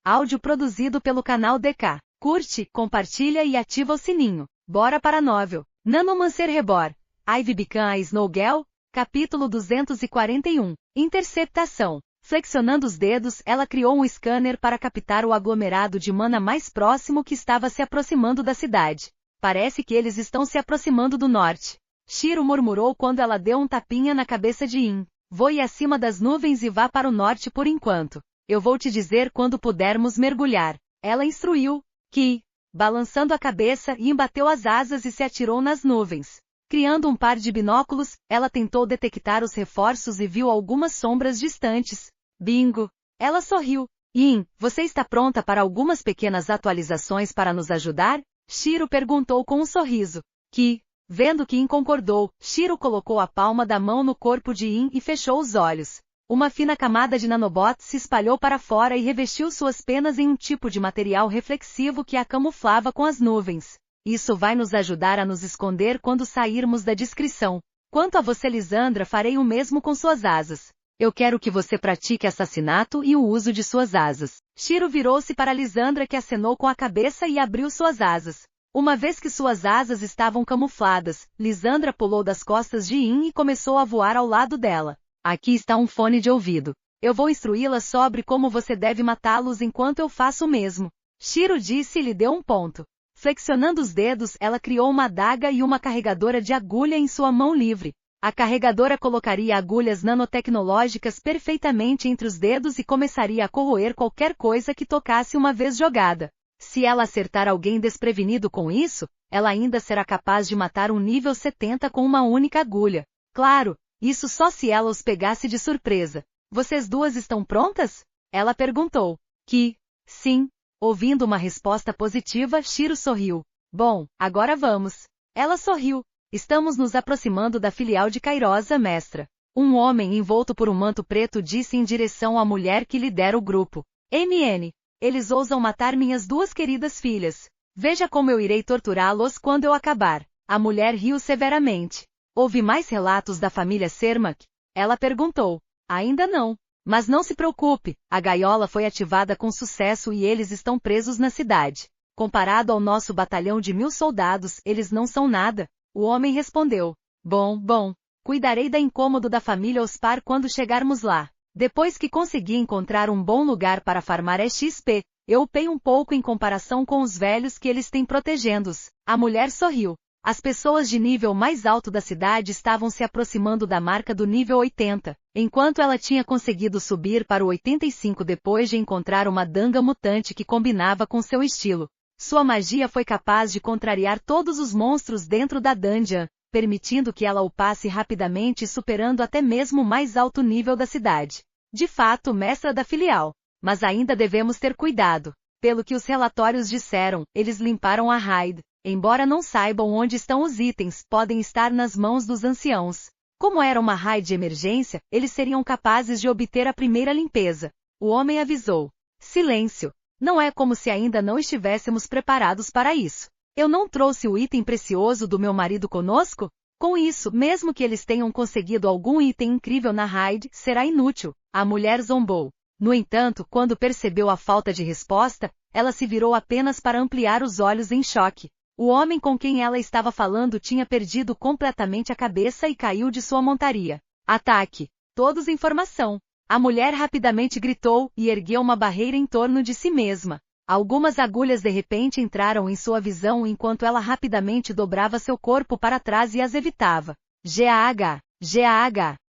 Áudio produzido pelo canal DK. Curte, compartilha e ativa o sininho. Bora para a novel. Nanomancer Reborn. Ivy Become a Snow Girl? Capítulo 241. Interceptação. Flexionando os dedos, ela criou um scanner para captar o aglomerado de mana mais próximo que estava se aproximando da cidade. Parece que eles estão se aproximando do norte. Shiro murmurou quando ela deu um tapinha na cabeça de In. Voe acima das nuvens e vá para o norte por enquanto. Eu vou te dizer quando pudermos mergulhar. Ela instruiu. Ki, balançando a cabeça, In bateu as asas e se atirou nas nuvens. Criando um par de binóculos, ela tentou detectar os reforços e viu algumas sombras distantes. Bingo! Ela sorriu. In, você está pronta para algumas pequenas atualizações para nos ajudar? Shiro perguntou com um sorriso. Ki, vendo que In concordou, Shiro colocou a palma da mão no corpo de In e fechou os olhos. Uma fina camada de nanobots se espalhou para fora e revestiu suas penas em um tipo de material reflexivo que a camuflava com as nuvens. Isso vai nos ajudar a nos esconder quando sairmos da descrição. Quanto a você, Lisandra, farei o mesmo com suas asas. Eu quero que você pratique assassinato e o uso de suas asas. Shiro virou-se para Lisandra, que acenou com a cabeça e abriu suas asas. Uma vez que suas asas estavam camufladas, Lisandra pulou das costas de In e começou a voar ao lado dela. Aqui está um fone de ouvido. Eu vou instruí-la sobre como você deve matá-los enquanto eu faço o mesmo. Shiro disse e lhe deu um ponto. Flexionando os dedos, ela criou uma adaga e uma carregadora de agulha em sua mão livre. A carregadora colocaria agulhas nanotecnológicas perfeitamente entre os dedos e começaria a corroer qualquer coisa que tocasse uma vez jogada. Se ela acertar alguém desprevenido com isso, ela ainda será capaz de matar um nível 70 com uma única agulha. Claro, isso só se ela os pegasse de surpresa. Vocês duas estão prontas? Ela perguntou. Que, sim. Ouvindo uma resposta positiva, Shiro sorriu. Bom, agora vamos. Ela sorriu. Estamos nos aproximando da filial de Kairosa, mestra. Um homem envolto por um manto preto disse em direção à mulher que lidera o grupo. MN. Eles ousam matar minhas duas queridas filhas. Veja como eu irei torturá-los quando eu acabar. A mulher riu severamente. Houve mais relatos da família Cermak? Ela perguntou. Ainda não. Mas não se preocupe, a gaiola foi ativada com sucesso e eles estão presos na cidade. Comparado ao nosso batalhão de 1000 soldados, eles não são nada. O homem respondeu. Bom. Cuidarei da incômodo da família Ospar quando chegarmos lá. Depois que consegui encontrar um bom lugar para farmar XP, eu upei um pouco em comparação com os velhos que eles têm protegendo-os. A mulher sorriu. As pessoas de nível mais alto da cidade estavam se aproximando da marca do nível 80, enquanto ela tinha conseguido subir para o 85 depois de encontrar uma danga mutante que combinava com seu estilo. Sua magia foi capaz de contrariar todos os monstros dentro da dungeon, permitindo que ela upasse rapidamente e superando até mesmo o mais alto nível da cidade. De fato, mestra da filial. Mas ainda devemos ter cuidado. Pelo que os relatórios disseram, eles limparam a raid. Embora não saibam onde estão os itens, podem estar nas mãos dos anciãos. Como era uma raid de emergência, eles seriam capazes de obter a primeira limpeza. O homem avisou. Silêncio. Não é como se ainda não estivéssemos preparados para isso. Eu não trouxe o item precioso do meu marido conosco? Com isso, mesmo que eles tenham conseguido algum item incrível na raid, será inútil. A mulher zombou. No entanto, quando percebeu a falta de resposta, ela se virou apenas para ampliar os olhos em choque. O homem com quem ela estava falando tinha perdido completamente a cabeça e caiu de sua montaria. Ataque! Todos em formação. A mulher rapidamente gritou e ergueu uma barreira em torno de si mesma. Algumas agulhas de repente entraram em sua visão enquanto ela rapidamente dobrava seu corpo para trás e as evitava. GAH!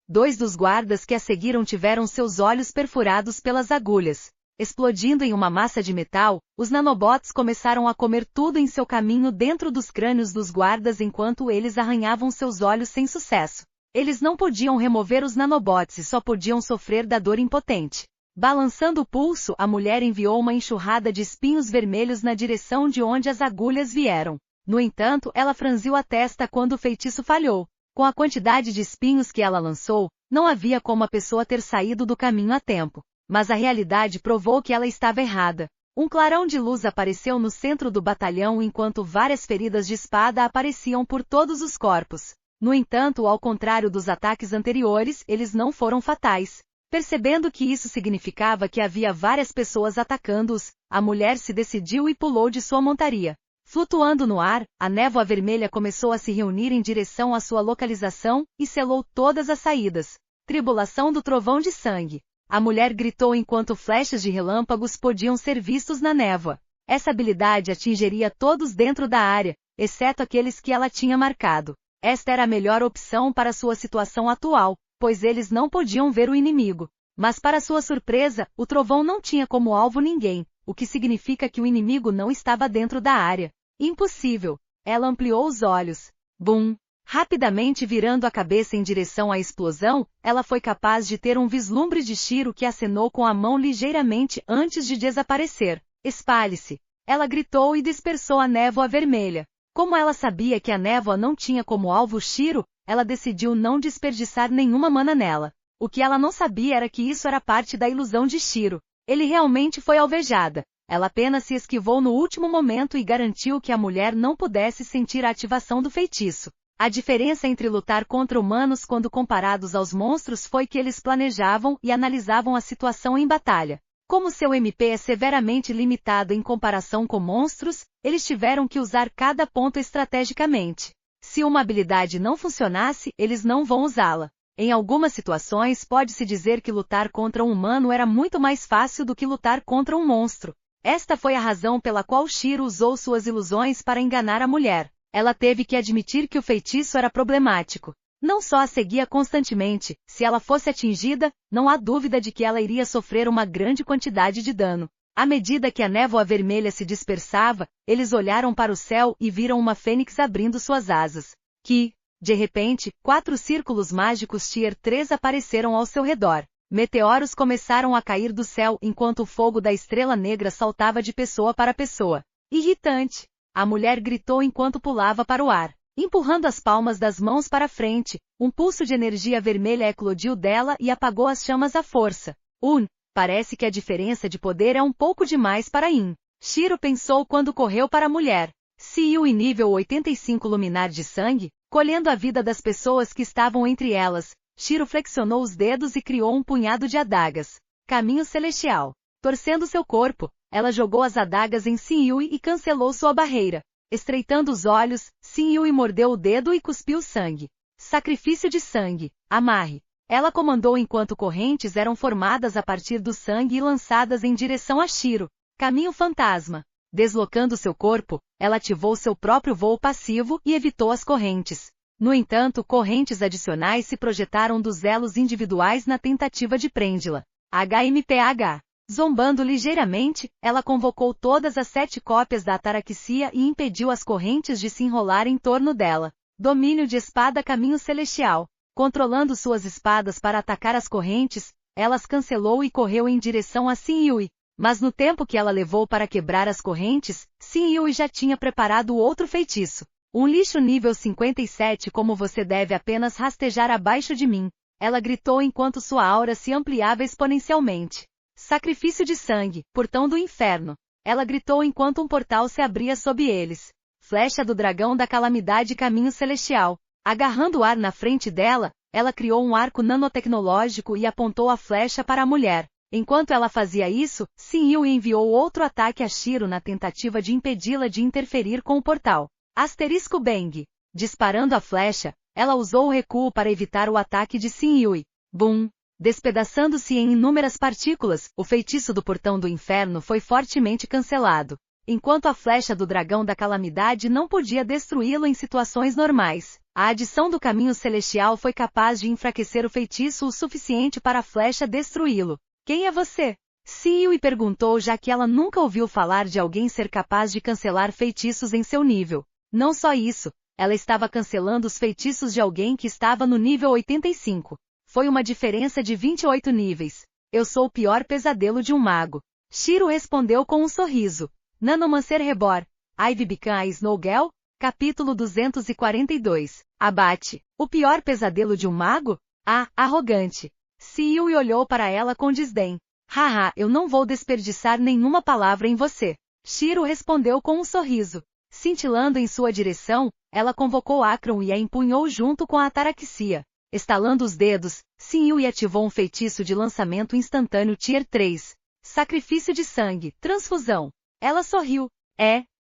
Dois dos guardas que a seguiram tiveram seus olhos perfurados pelas agulhas. Explodindo em uma massa de metal, os nanobots começaram a comer tudo em seu caminho dentro dos crânios dos guardas enquanto eles arranhavam seus olhos sem sucesso. Eles não podiam remover os nanobots e só podiam sofrer da dor impotente. Balançando o pulso, a mulher enviou uma enxurrada de espinhos vermelhos na direção de onde as agulhas vieram. No entanto, ela franziu a testa quando o feitiço falhou. Com a quantidade de espinhos que ela lançou, não havia como a pessoa ter saído do caminho a tempo. Mas a realidade provou que ela estava errada. Um clarão de luz apareceu no centro do batalhão enquanto várias feridas de espada apareciam por todos os corpos. No entanto, ao contrário dos ataques anteriores, eles não foram fatais. Percebendo que isso significava que havia várias pessoas atacando-os, a mulher se decidiu e pulou de sua montaria. Flutuando no ar, a névoa vermelha começou a se reunir em direção à sua localização e selou todas as saídas. Tribulação do trovão de sangue. A mulher gritou enquanto flechas de relâmpagos podiam ser vistos na névoa. Essa habilidade atingiria todos dentro da área, exceto aqueles que ela tinha marcado. Esta era a melhor opção para sua situação atual, pois eles não podiam ver o inimigo. Mas para sua surpresa, o trovão não tinha como alvo ninguém, o que significa que o inimigo não estava dentro da área. Impossível! Ela ampliou os olhos. Bum! Rapidamente virando a cabeça em direção à explosão, ela foi capaz de ter um vislumbre de Shiro que acenou com a mão ligeiramente antes de desaparecer. Espalhe-se! Ela gritou e dispersou a névoa vermelha. Como ela sabia que a névoa não tinha como alvo Shiro, ela decidiu não desperdiçar nenhuma mana nela. O que ela não sabia era que isso era parte da ilusão de Shiro. Ele realmente foi alvejada. Ela apenas se esquivou no último momento e garantiu que a mulher não pudesse sentir a ativação do feitiço. A diferença entre lutar contra humanos quando comparados aos monstros foi que eles planejavam e analisavam a situação em batalha. Como seu MP é severamente limitado em comparação com monstros, eles tiveram que usar cada ponto estrategicamente. Se uma habilidade não funcionasse, eles não vão usá-la. Em algumas situações pode-se dizer que lutar contra um humano era muito mais fácil do que lutar contra um monstro. Esta foi a razão pela qual Shiro usou suas ilusões para enganar a mulher. Ela teve que admitir que o feitiço era problemático. Não só a seguia constantemente, se ela fosse atingida, não há dúvida de que ela iria sofrer uma grande quantidade de dano. À medida que a névoa vermelha se dispersava, eles olharam para o céu e viram uma fênix abrindo suas asas. De repente, 4 círculos mágicos Tier 3 apareceram ao seu redor. Meteoros começaram a cair do céu enquanto o fogo da estrela negra saltava de pessoa para pessoa. Irritante! A mulher gritou enquanto pulava para o ar. Empurrando as palmas das mãos para frente, um pulso de energia vermelha eclodiu dela e apagou as chamas à força. Parece que a diferença de poder é um pouco demais para In. Shiro pensou quando correu para a mulher. Siu em nível 85 luminar de sangue, colhendo a vida das pessoas que estavam entre elas. Shiro flexionou os dedos e criou um punhado de adagas. Caminho celestial. Torcendo seu corpo, ela jogou as adagas em Sinyui e cancelou sua barreira. Estreitando os olhos, Sinyui mordeu o dedo e cuspiu sangue. Sacrifício de sangue. Amarre. Ela comandou enquanto correntes eram formadas a partir do sangue e lançadas em direção a Shiro. Caminho fantasma. Deslocando seu corpo, ela ativou seu próprio voo passivo e evitou as correntes. No entanto, correntes adicionais se projetaram dos elos individuais na tentativa de prendê-la. HMPH. Zombando ligeiramente, ela convocou todas as 7 cópias da ataraxia e impediu as correntes de se enrolar em torno dela. Domínio de espada caminho celestial. Controlando suas espadas para atacar as correntes, ela as cancelou e correu em direção a Sinyui. Mas no tempo que ela levou para quebrar as correntes, Sinyui já tinha preparado outro feitiço. Um lixo nível 57 como você deve apenas rastejar abaixo de mim. Ela gritou enquanto sua aura se ampliava exponencialmente. Sacrifício de sangue, portão do inferno. Ela gritou enquanto um portal se abria sob eles. Flecha do dragão da calamidade caminho celestial. Agarrando o ar na frente dela, ela criou um arco nanotecnológico e apontou a flecha para a mulher. Enquanto ela fazia isso, Sinyui enviou outro ataque a Shiro na tentativa de impedi-la de interferir com o portal. Asterisco Bang. Disparando a flecha, ela usou o recuo para evitar o ataque de Sinyui. Bum! Despedaçando-se em inúmeras partículas, o feitiço do portão do inferno foi fortemente cancelado. Enquanto a flecha do dragão da calamidade não podia destruí-lo em situações normais, a adição do caminho celestial foi capaz de enfraquecer o feitiço o suficiente para a flecha destruí-lo. Quem é você? Sinyui perguntou já que ela nunca ouviu falar de alguém ser capaz de cancelar feitiços em seu nível. Não só isso, ela estava cancelando os feitiços de alguém que estava no nível 85. Foi uma diferença de 28 níveis. Eu sou o pior pesadelo de um mago. Shiro respondeu com um sorriso. Nanomancer Rebor. Ivy Bican Snowgirl? Capítulo 242. Abate. O pior pesadelo de um mago? Ah, arrogante. Sinyui olhou para ela com desdém. Haha, eu não vou desperdiçar nenhuma palavra em você. Shiro respondeu com um sorriso. Cintilando em sua direção, ela convocou Akron e a empunhou junto com a ataraxia. Estalando os dedos, Xin-Yui ativou um feitiço de lançamento instantâneo Tier 3. Sacrifício de sangue, transfusão. Ela sorriu.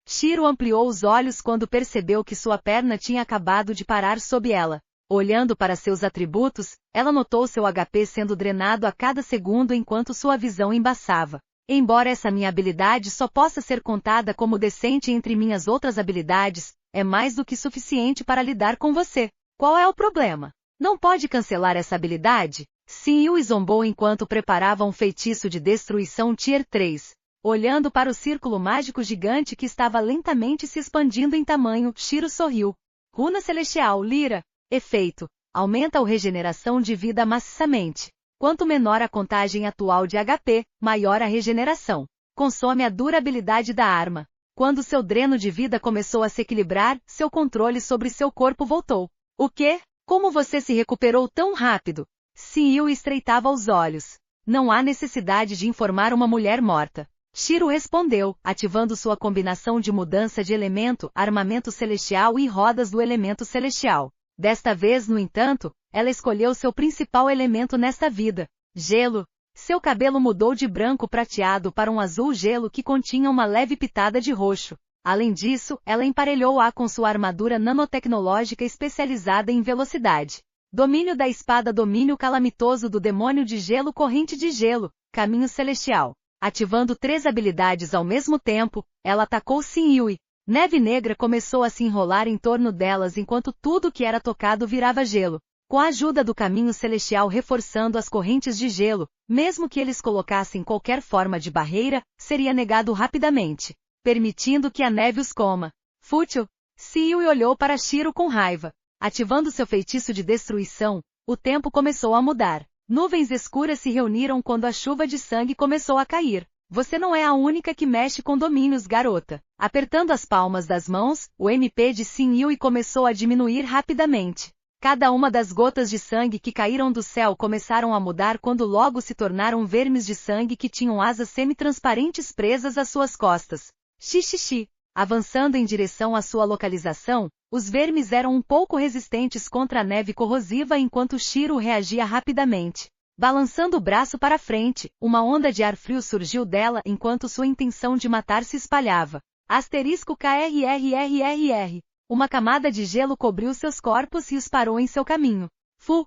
Shiro ampliou os olhos quando percebeu que sua perna tinha acabado de parar sob ela. Olhando para seus atributos, ela notou seu HP sendo drenado a cada segundo enquanto sua visão embaçava. Embora essa minha habilidade só possa ser contada como decente entre minhas outras habilidades, é mais do que suficiente para lidar com você. Qual é o problema? Não pode cancelar essa habilidade? Xin-Yui zombou enquanto preparava um feitiço de destruição Tier 3. Olhando para o círculo mágico gigante que estava lentamente se expandindo em tamanho, Shiro sorriu. Runa Celestial Lyra. Efeito. Aumenta a regeneração de vida maciçamente. Quanto menor a contagem atual de HP, maior a regeneração. Consome a durabilidade da arma. Quando seu dreno de vida começou a se equilibrar, seu controle sobre seu corpo voltou. O quê? Como você se recuperou tão rápido? Xin-Yui estreitava os olhos. Não há necessidade de informar uma mulher morta. Shiro respondeu, ativando sua combinação de mudança de elemento, armamento celestial e rodas do elemento celestial. Desta vez, no entanto, ela escolheu seu principal elemento nesta vida, gelo. Seu cabelo mudou de branco prateado para um azul gelo que continha uma leve pitada de roxo. Além disso, ela emparelhou-a com sua armadura nanotecnológica especializada em velocidade. Domínio da espada. Domínio calamitoso do demônio de gelo. Corrente de gelo, caminho celestial. Ativando 3 habilidades ao mesmo tempo, ela atacou Xin-Yui. Neve negra começou a se enrolar em torno delas enquanto tudo que era tocado virava gelo. Com a ajuda do caminho celestial reforçando as correntes de gelo, mesmo que eles colocassem qualquer forma de barreira, seria negado rapidamente, permitindo que a neve os coma. Fútil. Xin-Yui olhou para Shiro com raiva. Ativando seu feitiço de destruição, o tempo começou a mudar. Nuvens escuras se reuniram quando a chuva de sangue começou a cair. Você não é a única que mexe com domínios, garota. Apertando as palmas das mãos, o MP de Xin-Yui começou a diminuir rapidamente. Cada uma das gotas de sangue que caíram do céu começaram a mudar quando logo se tornaram vermes de sangue que tinham asas semi-transparentes presas às suas costas. Xixixi. Avançando em direção à sua localização, os vermes eram um pouco resistentes contra a neve corrosiva enquanto Shiro reagia rapidamente. Balançando o braço para frente, uma onda de ar frio surgiu dela enquanto sua intenção de matar se espalhava. *KRRRRR. Uma camada de gelo cobriu seus corpos e os parou em seu caminho.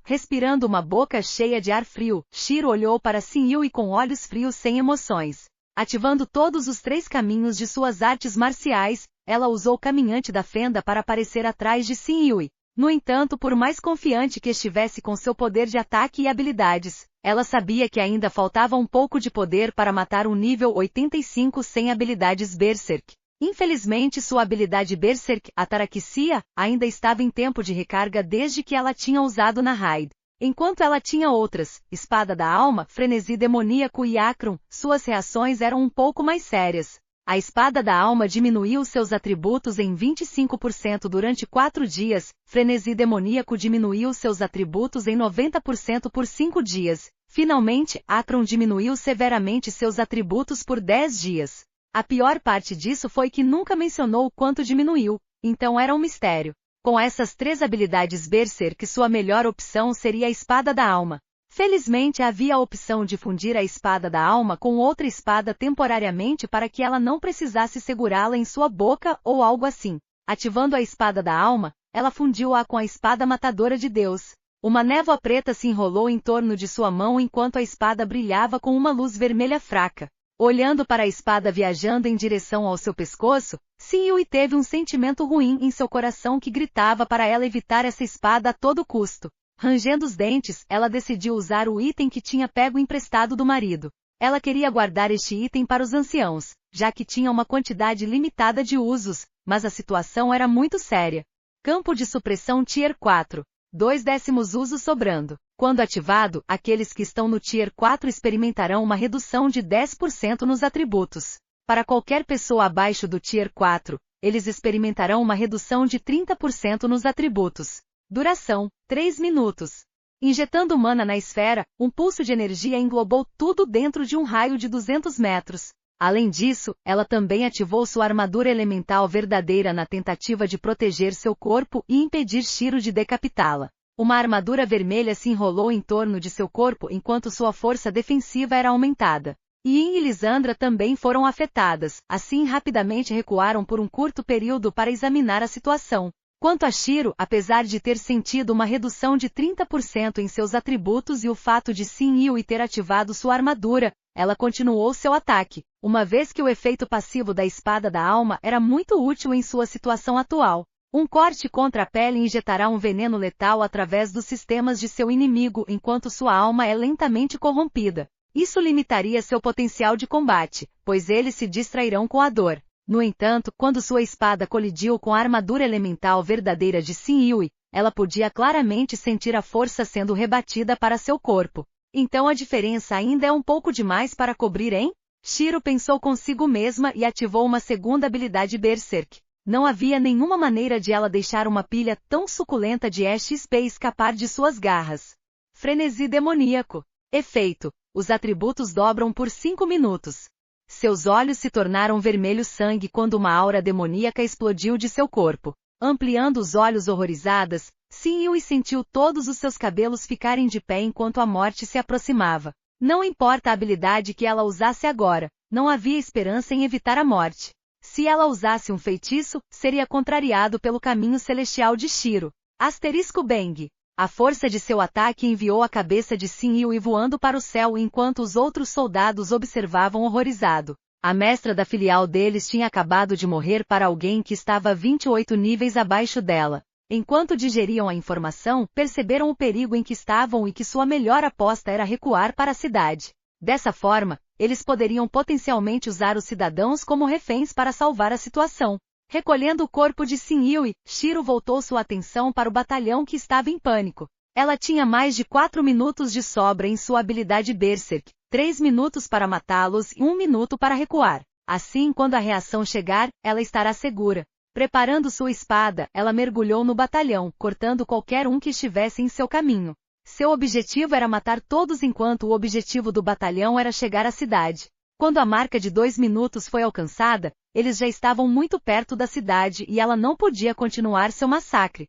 Respirando uma boca cheia de ar frio, Shiro olhou para Xin-Yui com olhos frios sem emoções. Ativando todos os 3 caminhos de suas artes marciais, ela usou o caminhante da fenda para aparecer atrás de Xin-Yui. No entanto, por mais confiante que estivesse com seu poder de ataque e habilidades, ela sabia que ainda faltava um pouco de poder para matar um nível 85 sem habilidades Berserk. Infelizmente, sua habilidade Berserk, Ataraxia, ainda estava em tempo de recarga desde que ela tinha usado na raid. Enquanto ela tinha outras, Espada da Alma, Frenesi Demoníaco e Akron, suas reações eram um pouco mais sérias. A Espada da Alma diminuiu seus atributos em 25% durante 4 dias, Frenesi Demoníaco diminuiu seus atributos em 90% por 5 dias. Finalmente, Akron diminuiu severamente seus atributos por 10 dias. A pior parte disso foi que nunca mencionou o quanto diminuiu, então era um mistério. Com essas 3 habilidades Berserk, sua melhor opção seria a Espada da Alma. Felizmente havia a opção de fundir a Espada da Alma com outra espada temporariamente para que ela não precisasse segurá-la em sua boca ou algo assim. Ativando a Espada da Alma, ela fundiu-a com a Espada Matadora de Deus. Uma névoa preta se enrolou em torno de sua mão enquanto a espada brilhava com uma luz vermelha fraca. Olhando para a espada viajando em direção ao seu pescoço, Xin-Yui teve um sentimento ruim em seu coração que gritava para ela evitar essa espada a todo custo. Rangendo os dentes, ela decidiu usar o item que tinha pego emprestado do marido. Ela queria guardar este item para os anciãos, já que tinha uma quantidade limitada de usos, mas a situação era muito séria. Campo de supressão Tier 4. 2/10 uso sobrando. Quando ativado, aqueles que estão no Tier 4 experimentarão uma redução de 10% nos atributos. Para qualquer pessoa abaixo do Tier 4, eles experimentarão uma redução de 30% nos atributos. Duração: 3 minutos. Injetando mana na esfera, um pulso de energia englobou tudo dentro de um raio de 200 metros. Além disso, ela também ativou sua armadura elemental verdadeira na tentativa de proteger seu corpo e impedir Shiro de decapitá-la. Uma armadura vermelha se enrolou em torno de seu corpo enquanto sua força defensiva era aumentada. Yin e Lisandra também foram afetadas, assim rapidamente recuaram por um curto período para examinar a situação. Quanto a Shiro, apesar de ter sentido uma redução de 30% em seus atributos e o fato de Xin Yui ter ativado sua armadura, ela continuou seu ataque, uma vez que o efeito passivo da espada da alma era muito útil em sua situação atual. Um corte contra a pele injetará um veneno letal através dos sistemas de seu inimigo enquanto sua alma é lentamente corrompida. Isso limitaria seu potencial de combate, pois eles se distrairão com a dor. No entanto, quando sua espada colidiu com a armadura elemental verdadeira de Xin Yui, ela podia claramente sentir a força sendo rebatida para seu corpo. Então a diferença ainda é um pouco demais para cobrir, hein? Shiro pensou consigo mesma e ativou uma segunda habilidade Berserk. Não havia nenhuma maneira de ela deixar uma pilha tão suculenta de XP escapar de suas garras. Frenesi demoníaco. Efeito. Os atributos dobram por 5 minutos. Seus olhos se tornaram vermelho sangue quando uma aura demoníaca explodiu de seu corpo. Ampliando os olhos horrorizadas, Xin Yui sentiu todos os seus cabelos ficarem de pé enquanto a morte se aproximava. Não importa a habilidade que ela usasse agora, não havia esperança em evitar a morte. Se ela usasse um feitiço, seria contrariado pelo caminho celestial de Shiro. Asterisco Bang. A força de seu ataque enviou a cabeça de Xin Yui voando para o céu enquanto os outros soldados observavam horrorizado. A mestra da filial deles tinha acabado de morrer para alguém que estava 28 níveis abaixo dela. Enquanto digeriam a informação, perceberam o perigo em que estavam e que sua melhor aposta era recuar para a cidade. Dessa forma, eles poderiam potencialmente usar os cidadãos como reféns para salvar a situação. Recolhendo o corpo de Xin Yui, Shiro voltou sua atenção para o batalhão que estava em pânico. Ela tinha mais de 4 minutos de sobra em sua habilidade Berserk, 3 minutos para matá-los e 1 minuto para recuar. Assim, quando a reação chegar, ela estará segura. Preparando sua espada, ela mergulhou no batalhão, cortando qualquer um que estivesse em seu caminho. Seu objetivo era matar todos enquanto o objetivo do batalhão era chegar à cidade. Quando a marca de 2 minutos foi alcançada, eles já estavam muito perto da cidade e ela não podia continuar seu massacre.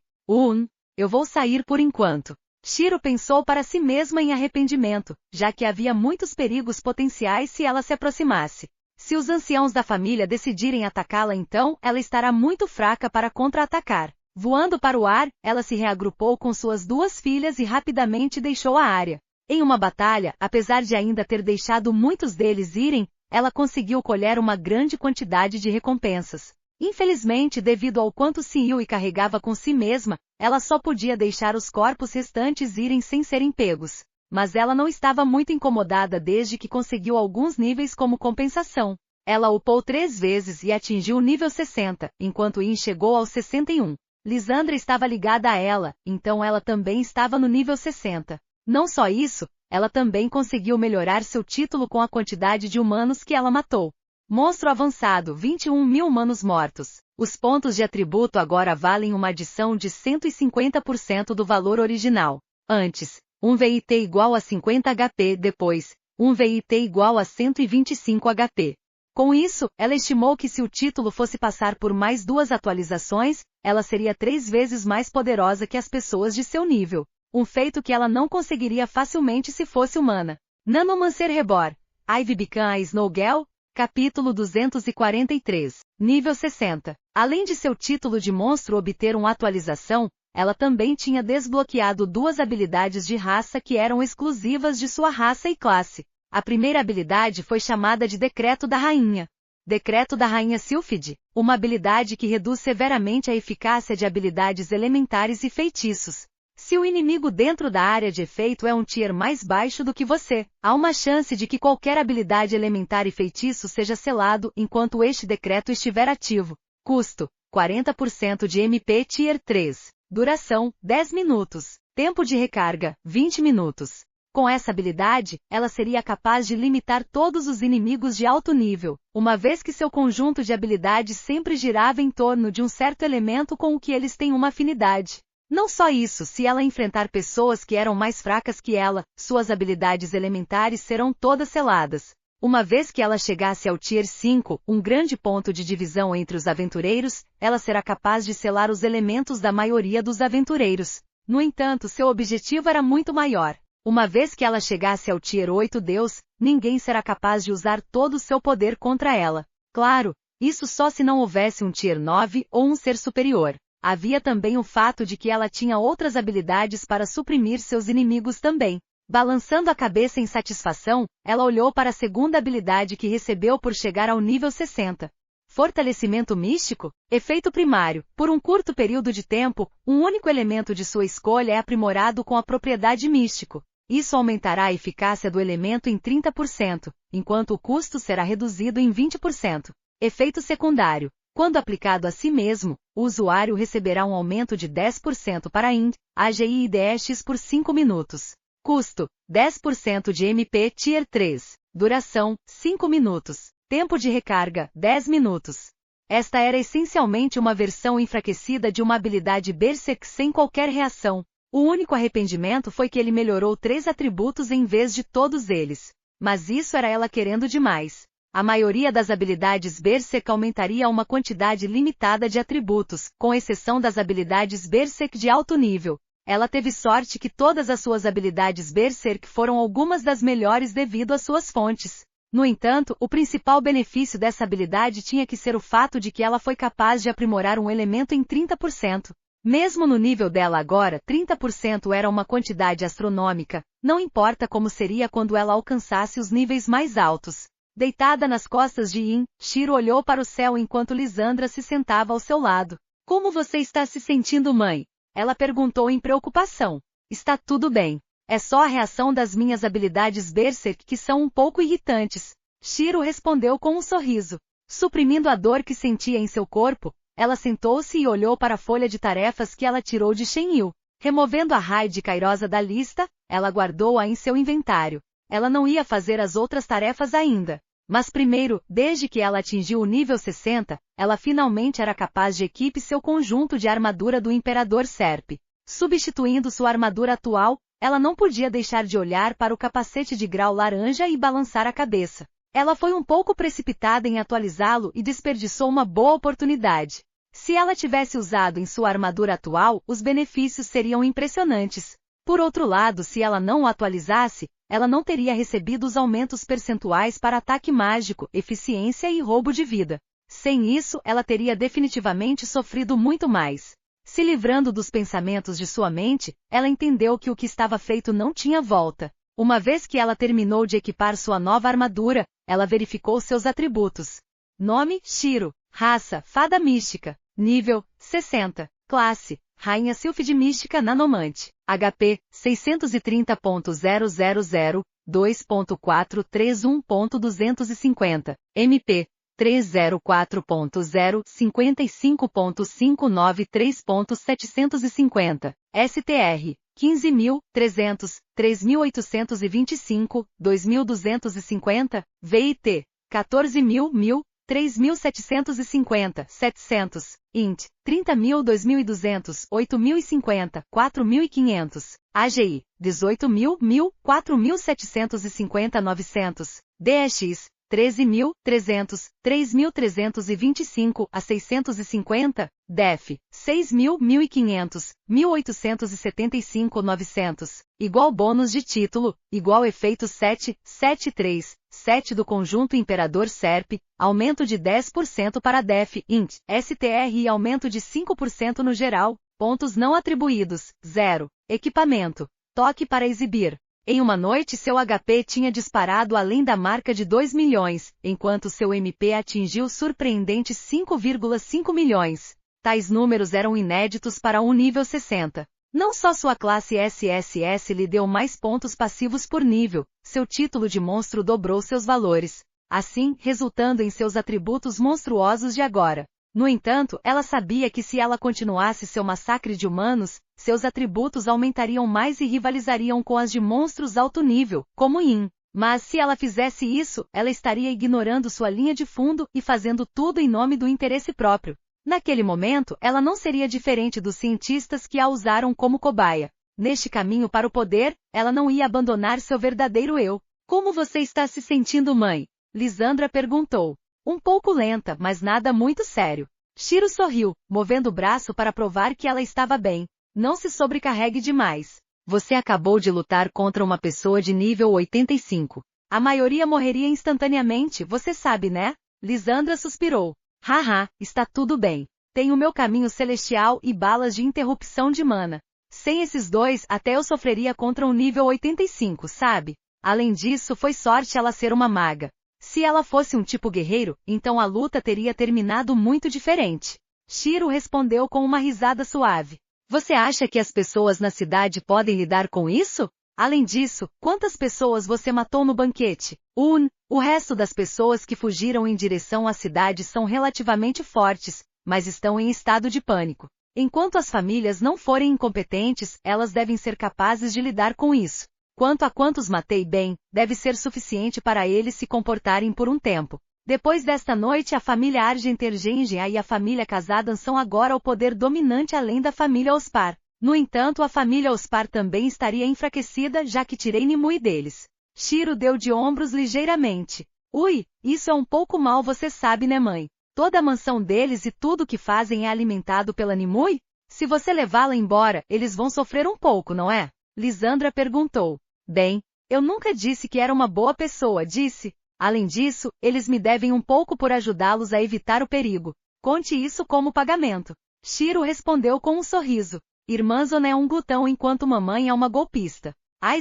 Eu vou sair por enquanto. Shiro pensou para si mesma em arrependimento, já que havia muitos perigos potenciais se ela se aproximasse. Se os anciãos da família decidirem atacá-la então, ela estará muito fraca para contra-atacar. Voando para o ar, ela se reagrupou com suas 2 filhas e rapidamente deixou a área. Em uma batalha, apesar de ainda ter deixado muitos deles irem, ela conseguiu colher uma grande quantidade de recompensas. Infelizmente, devido ao quanto Xin Yui carregava com si mesma, ela só podia deixar os corpos restantes irem sem serem pegos. Mas ela não estava muito incomodada desde que conseguiu alguns níveis como compensação. Ela upou 3 vezes e atingiu o nível 60, enquanto Yin chegou ao 61. Lisandra estava ligada a ela, então ela também estava no nível 60. Não só isso, ela também conseguiu melhorar seu título com a quantidade de humanos que ela matou. Monstro avançado, 21.000 humanos mortos. Os pontos de atributo agora valem uma adição de 150% do valor original. Antes, um VIT igual a 50 HP, depois, um VIT igual a 125 HP. Com isso, ela estimou que se o título fosse passar por mais 2 atualizações, ela seria 3 vezes mais poderosa que as pessoas de seu nível. Um feito que ela não conseguiria facilmente se fosse humana. Nanomancer Reborn. Ivy Bican a Snowgirl. Capítulo 243. Nível 60. Além de seu título de monstro obter uma atualização, ela também tinha desbloqueado 2 habilidades de raça que eram exclusivas de sua raça e classe. A primeira habilidade foi chamada de Decreto da Rainha. Decreto da Rainha Sylphid, uma habilidade que reduz severamente a eficácia de habilidades elementares e feitiços. Se o inimigo dentro da área de efeito é um tier mais baixo do que você, há uma chance de que qualquer habilidade elementar e feitiço seja selado enquanto este decreto estiver ativo. Custo: 40% de MP Tier 3. Duração: 10 minutos. Tempo de recarga: 20 minutos. Com essa habilidade, ela seria capaz de limitar todos os inimigos de alto nível, uma vez que seu conjunto de habilidades sempre girava em torno de um certo elemento com o que eles têm uma afinidade. Não só isso, se ela enfrentar pessoas que eram mais fracas que ela, suas habilidades elementares serão todas seladas. Uma vez que ela chegasse ao Tier 5, um grande ponto de divisão entre os aventureiros, ela será capaz de selar os elementos da maioria dos aventureiros. No entanto, seu objetivo era muito maior. Uma vez que ela chegasse ao Tier 8 Deus, ninguém será capaz de usar todo o seu poder contra ela. Claro, isso só se não houvesse um Tier 9 ou um ser superior. Havia também o fato de que ela tinha outras habilidades para suprimir seus inimigos também. Balançando a cabeça em satisfação, ela olhou para a segunda habilidade que recebeu por chegar ao nível 60. Fortalecimento místico? Efeito primário. Por um curto período de tempo, um único elemento de sua escolha é aprimorado com a propriedade místico. Isso aumentará a eficácia do elemento em 30%, enquanto o custo será reduzido em 20%. Efeito secundário. Quando aplicado a si mesmo, o usuário receberá um aumento de 10% para IND, AGI e DX por 5 minutos. Custo: 10% de MP Tier 3. Duração: 5 minutos. Tempo de recarga: 10 minutos. Esta era essencialmente uma versão enfraquecida de uma habilidade Berserk sem qualquer reação. O único arrependimento foi que ele melhorou 3 atributos em vez de todos eles. Mas isso era ela querendo demais. A maioria das habilidades Berserk aumentaria a uma quantidade limitada de atributos, com exceção das habilidades Berserk de alto nível. Ela teve sorte que todas as suas habilidades Berserk foram algumas das melhores devido às suas fontes. No entanto, o principal benefício dessa habilidade tinha que ser o fato de que ela foi capaz de aprimorar um elemento em 30%. Mesmo no nível dela agora, 30% era uma quantidade astronômica, não importa como seria quando ela alcançasse os níveis mais altos. Deitada nas costas de Yin, Shiro olhou para o céu enquanto Lisandra se sentava ao seu lado. Como você está se sentindo, mãe? Ela perguntou em preocupação. Está tudo bem. É só a reação das minhas habilidades Berserk que são um pouco irritantes. Shiro respondeu com um sorriso. Suprimindo a dor que sentia em seu corpo, ela sentou-se e olhou para a folha de tarefas que ela tirou de Shenyu. Removendo a raid cairosa da lista, ela guardou-a em seu inventário. Ela não ia fazer as outras tarefas ainda. Mas primeiro, desde que ela atingiu o nível 60, ela finalmente era capaz de equipe seu conjunto de armadura do Imperador Serp. Substituindo sua armadura atual, ela não podia deixar de olhar para o capacete de grau laranja e balançar a cabeça. Ela foi um pouco precipitada em atualizá-lo e desperdiçou uma boa oportunidade. Se ela tivesse usado em sua armadura atual, os benefícios seriam impressionantes. Por outro lado, se ela não o atualizasse, ela não teria recebido os aumentos percentuais para ataque mágico, eficiência e roubo de vida. Sem isso, ela teria definitivamente sofrido muito mais. Se livrando dos pensamentos de sua mente, ela entendeu que o que estava feito não tinha volta. Uma vez que ela terminou de equipar sua nova armadura, ela verificou seus atributos. Nome: Shiro. Raça: Fada Mística. Nível: 60. Classe: Rainha Sylphid Mística Nanomante. HP: 630.000, 2.431.250. MP: 304.0, 55.593.750. STR: 15.300, 3.825, 2.250. VIT: 14.000, 3.750, 700. INT: 30.000, 2.200, 8.050, 4.500. AGI: 18.000, 1.000, 4.750, 900. DX: 13.300, 3.325 a 650. DEF: 6.000, 1.500, 1.875, 900. Igual bônus de título, igual efeito 7, 7 do conjunto Imperador Serp, aumento de 10% para DEF, INT, STR e aumento de 5% no geral. Pontos não atribuídos, 0. Equipamento: toque para exibir. Em uma noite seu HP tinha disparado além da marca de 2 milhões, enquanto seu MP atingiu surpreendentes 5,5 milhões. Tais números eram inéditos para um nível 60. Não só sua classe SSS lhe deu mais pontos passivos por nível, seu título de monstro dobrou seus valores. Assim, resultando em seus atributos monstruosos de agora. No entanto, ela sabia que se ela continuasse seu massacre de humanos, seus atributos aumentariam mais e rivalizariam com as de monstros alto nível, como Yin. Mas se ela fizesse isso, ela estaria ignorando sua linha de fundo e fazendo tudo em nome do interesse próprio. Naquele momento, ela não seria diferente dos cientistas que a usaram como cobaia. Neste caminho para o poder, ela não ia abandonar seu verdadeiro eu. Como você está se sentindo, mãe? Lisandra perguntou. Um pouco lenta, mas nada muito sério. Shiro sorriu, movendo o braço para provar que ela estava bem. Não se sobrecarregue demais. Você acabou de lutar contra uma pessoa de nível 85. A maioria morreria instantaneamente, você sabe, né? Lisandra suspirou. Haha, está tudo bem. Tenho meu caminho celestial e balas de interrupção de mana. Sem esses dois, até eu sofreria contra um nível 85, sabe? Além disso, foi sorte ela ser uma maga. Se ela fosse um tipo guerreiro, então a luta teria terminado muito diferente. Shiro respondeu com uma risada suave. Você acha que as pessoas na cidade podem lidar com isso? Além disso, quantas pessoas você matou no banquete? O resto das pessoas que fugiram em direção à cidade são relativamente fortes, mas estão em estado de pânico. Enquanto as famílias não forem incompetentes, elas devem ser capazes de lidar com isso. Quanto a quantos matei bem, deve ser suficiente para eles se comportarem por um tempo. Depois desta noite, a família Argentergenja e a família Casadan são agora o poder dominante além da família Ospar. No entanto, a família Ospar também estaria enfraquecida já que tirei Nimue deles. Shiro deu de ombros ligeiramente. Ui, isso é um pouco mal, você sabe, né, mãe? Toda a mansão deles e tudo que fazem é alimentado pela Nimue? Se você levá-la embora, eles vão sofrer um pouco, não é? Lisandra perguntou. Bem, eu nunca disse que era uma boa pessoa, disse. Além disso, eles me devem um pouco por ajudá-los a evitar o perigo. Conte isso como pagamento. Shiro respondeu com um sorriso. Irmã Zona é um glutão enquanto mamãe é uma golpista.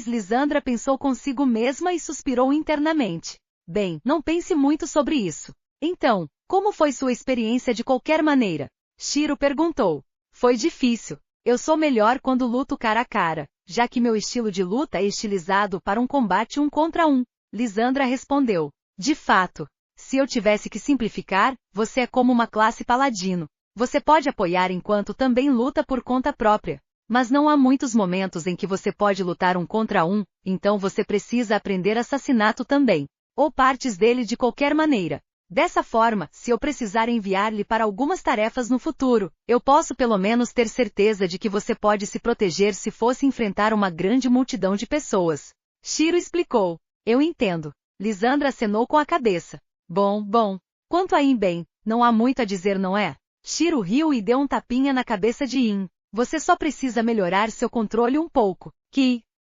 Lisandra pensou consigo mesma e suspirou internamente. Bem, não pense muito sobre isso. Então, como foi sua experiência de qualquer maneira? Shiro perguntou. Foi difícil. Eu sou melhor quando luto cara a cara, já que meu estilo de luta é estilizado para um combate 1 contra 1. Lisandra respondeu. De fato. Se eu tivesse que simplificar, você é como uma classe paladino. Você pode apoiar enquanto também luta por conta própria. Mas não há muitos momentos em que você pode lutar 1 contra 1, então você precisa aprender assassinato também. Ou partes dele de qualquer maneira. Dessa forma, se eu precisar enviar-lhe para algumas tarefas no futuro, eu posso pelo menos ter certeza de que você pode se proteger se fosse enfrentar uma grande multidão de pessoas. Shiro explicou. Eu entendo. Lisandra acenou com a cabeça. Bom. Quanto a bem, não há muito a dizer, não é? Shiro riu e deu um tapinha na cabeça de In. Você só precisa melhorar seu controle um pouco.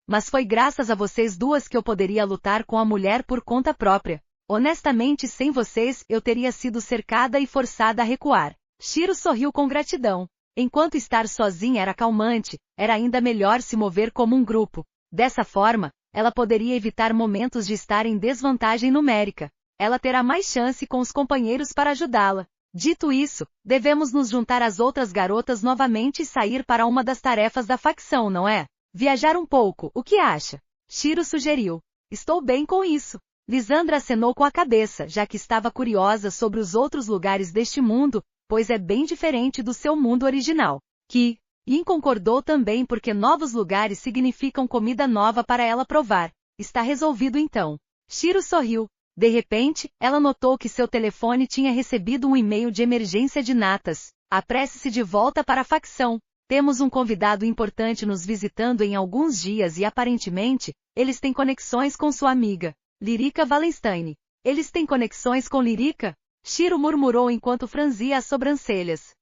Mas foi graças a vocês duas que eu poderia lutar com a mulher por conta própria. Honestamente, sem vocês, eu teria sido cercada e forçada a recuar. Shiro sorriu com gratidão. Enquanto estar sozinha era calmante, era ainda melhor se mover como um grupo. Dessa forma, ela poderia evitar momentos de estar em desvantagem numérica. Ela terá mais chance com os companheiros para ajudá-la. Dito isso, devemos nos juntar às outras garotas novamente e sair para uma das tarefas da facção, não é? Viajar um pouco, o que acha? Shiro sugeriu. Estou bem com isso. Lisandra acenou com a cabeça, já que estava curiosa sobre os outros lugares deste mundo, pois é bem diferente do seu mundo original. In concordou também porque novos lugares significam comida nova para ela provar. Está resolvido então. Shiro sorriu. De repente, ela notou que seu telefone tinha recebido um e-mail de emergência de Natas. Apresse-se de volta para a facção. Temos um convidado importante nos visitando em alguns dias e aparentemente, eles têm conexões com sua amiga, Lyrica Wallenstein. Eles têm conexões com Lyrica? Shiro murmurou enquanto franzia as sobrancelhas.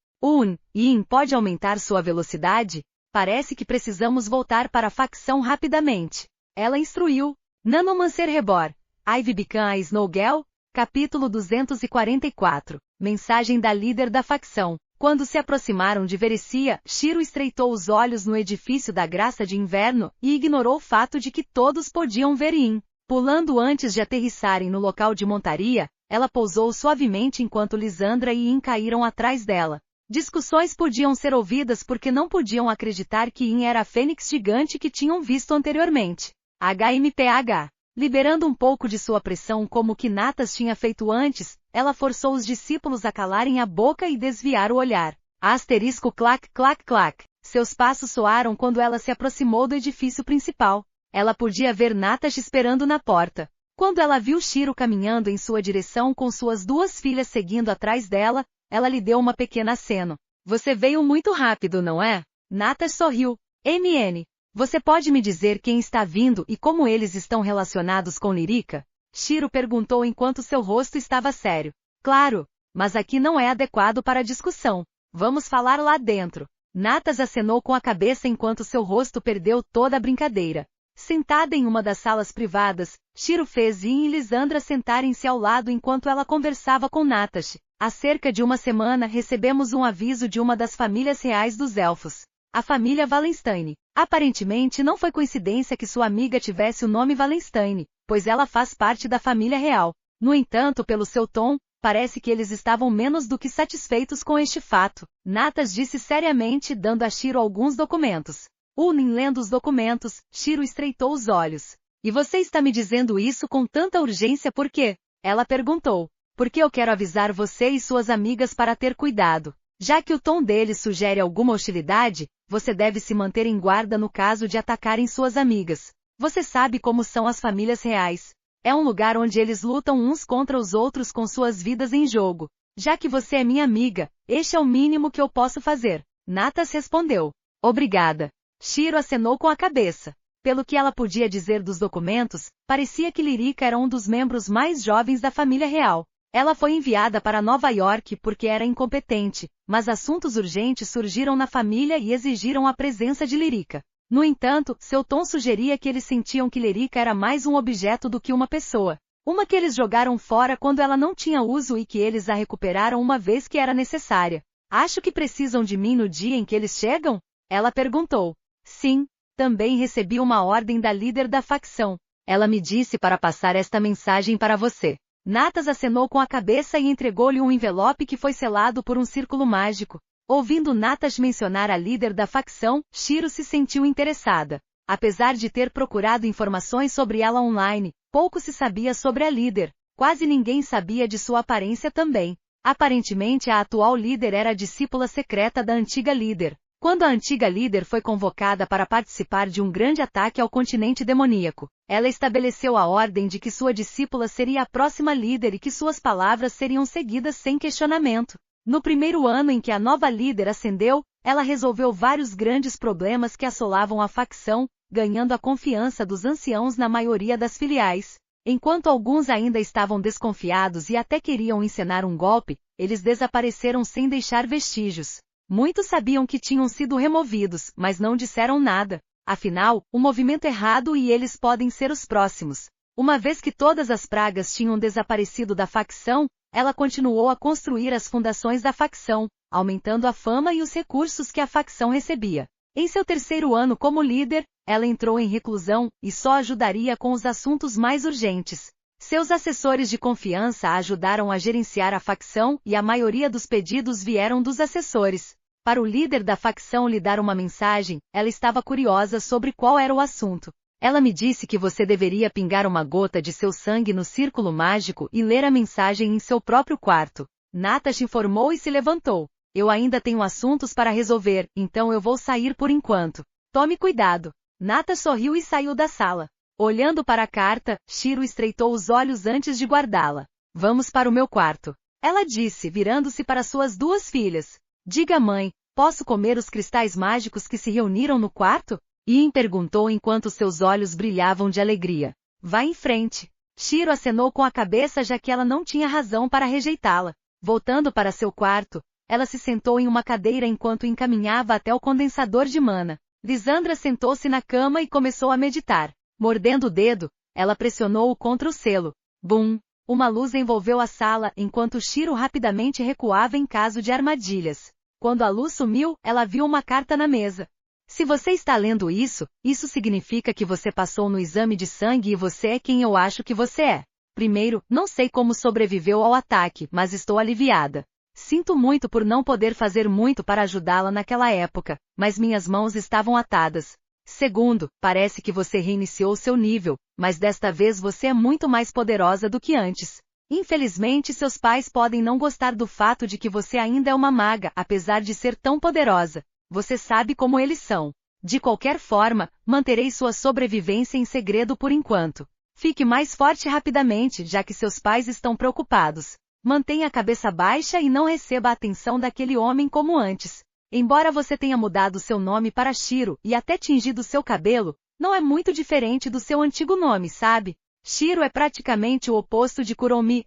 In pode aumentar sua velocidade? Parece que precisamos voltar para a facção rapidamente. Ela instruiu. Nanomancer Rebor. Ivy Bican Snowgell? Capítulo 244. Mensagem da líder da facção. Quando se aproximaram de Verecia, Shiro estreitou os olhos no edifício da Graça de Inverno e ignorou o fato de que todos podiam ver In. Pulando antes de aterrissarem no local de montaria, ela pousou suavemente enquanto Lisandra e In caíram atrás dela. Discussões podiam ser ouvidas porque não podiam acreditar que In era a fênix gigante que tinham visto anteriormente. HMPH. Liberando um pouco de sua pressão como o que Natas tinha feito antes, ela forçou os discípulos a calarem a boca e desviar o olhar. Asterisco clac clac clac. Seus passos soaram quando ela se aproximou do edifício principal. Ela podia ver Natas esperando na porta. Quando ela viu Shiro caminhando em sua direção com suas duas filhas seguindo atrás dela, ela lhe deu uma pequena aceno. Você veio muito rápido, não é? Natas sorriu. MN. Você pode me dizer quem está vindo e como eles estão relacionados com Lyrica? Shiro perguntou enquanto seu rosto estava sério. Claro, mas aqui não é adequado para discussão. Vamos falar lá dentro. Natas acenou com a cabeça enquanto seu rosto perdeu toda a brincadeira. Sentada em uma das salas privadas, Shiro fez Yin e Lisandra sentarem-se ao lado enquanto ela conversava com Natashi. Há cerca de uma semana recebemos um aviso de uma das famílias reais dos elfos. A família Wallenstein. Aparentemente não foi coincidência que sua amiga tivesse o nome Wallenstein, pois ela faz parte da família real. No entanto, pelo seu tom, parece que eles estavam menos do que satisfeitos com este fato. Natas disse seriamente, dando a Shiro alguns documentos. Lendo os documentos, Shiro estreitou os olhos. E você está me dizendo isso com tanta urgência por quê? Ela perguntou. Porque eu quero avisar você e suas amigas para ter cuidado. Já que o tom deles sugere alguma hostilidade, você deve se manter em guarda no caso de atacarem suas amigas. Você sabe como são as famílias reais. É um lugar onde eles lutam uns contra os outros com suas vidas em jogo. Já que você é minha amiga, este é o mínimo que eu posso fazer. Natas respondeu. Obrigada. Shiro acenou com a cabeça. Pelo que ela podia dizer dos documentos, parecia que Lyrica era um dos membros mais jovens da família real. Ela foi enviada para Nova York porque era incompetente, mas assuntos urgentes surgiram na família e exigiram a presença de Lyrica. No entanto, seu tom sugeria que eles sentiam que Lyrica era mais um objeto do que uma pessoa. Uma que eles jogaram fora quando ela não tinha uso e que eles a recuperaram uma vez que era necessária. Acho que precisam de mim no dia em que eles chegam? Ela perguntou. Sim, também recebi uma ordem da líder da facção. Ela me disse para passar esta mensagem para você. Natas acenou com a cabeça e entregou-lhe um envelope que foi selado por um círculo mágico. Ouvindo Natas mencionar a líder da facção, Shiro se sentiu interessada. Apesar de ter procurado informações sobre ela online, pouco se sabia sobre a líder. Quase ninguém sabia de sua aparência também. Aparentemente a atual líder era a discípula secreta da antiga líder. Quando a antiga líder foi convocada para participar de um grande ataque ao continente demoníaco, ela estabeleceu a ordem de que sua discípula seria a próxima líder e que suas palavras seriam seguidas sem questionamento. No primeiro ano em que a nova líder ascendeu, ela resolveu vários grandes problemas que assolavam a facção, ganhando a confiança dos anciãos na maioria das filiais. Enquanto alguns ainda estavam desconfiados e até queriam encenar um golpe, eles desapareceram sem deixar vestígios. Muitos sabiam que tinham sido removidos, mas não disseram nada. Afinal, o movimento errado e eles podem ser os próximos. Uma vez que todas as pragas tinham desaparecido da facção, ela continuou a construir as fundações da facção, aumentando a fama e os recursos que a facção recebia. Em seu terceiro ano como líder, ela entrou em reclusão e só ajudaria com os assuntos mais urgentes. Seus assessores de confiança a ajudaram a gerenciar a facção e a maioria dos pedidos vieram dos assessores. Para o líder da facção lhe dar uma mensagem, ela estava curiosa sobre qual era o assunto. Ela me disse que você deveria pingar uma gota de seu sangue no círculo mágico e ler a mensagem em seu próprio quarto. Natas informou e se levantou. Eu ainda tenho assuntos para resolver, então eu vou sair por enquanto. Tome cuidado. Natas sorriu e saiu da sala. Olhando para a carta, Shiro estreitou os olhos antes de guardá-la. Vamos para o meu quarto. Ela disse, virando-se para suas duas filhas. Diga mãe, posso comer os cristais mágicos que se reuniram no quarto? Ian perguntou enquanto seus olhos brilhavam de alegria. Vá em frente. Shiro acenou com a cabeça já que ela não tinha razão para rejeitá-la. Voltando para seu quarto, ela se sentou em uma cadeira enquanto encaminhava até o condensador de mana. Lisandra sentou-se na cama e começou a meditar. Mordendo o dedo, ela pressionou-o contra o selo. Bum! Uma luz envolveu a sala enquanto Shiro rapidamente recuava em caso de armadilhas. Quando a luz sumiu, ela viu uma carta na mesa. Se você está lendo isso, isso significa que você passou no exame de sangue e você é quem eu acho que você é. Primeiro, não sei como sobreviveu ao ataque, mas estou aliviada. Sinto muito por não poder fazer muito para ajudá-la naquela época, mas minhas mãos estavam atadas. Segundo, parece que você reiniciou seu nível, mas desta vez você é muito mais poderosa do que antes. Infelizmente seus pais podem não gostar do fato de que você ainda é uma maga, apesar de ser tão poderosa. Você sabe como eles são. De qualquer forma, manterei sua sobrevivência em segredo por enquanto. Fique mais forte rapidamente, já que seus pais estão preocupados. Mantenha a cabeça baixa e não receba a atenção daquele homem como antes. Embora você tenha mudado seu nome para Shiro e até tingido seu cabelo, não é muito diferente do seu antigo nome, sabe? Shiro é praticamente o oposto de Kuromi,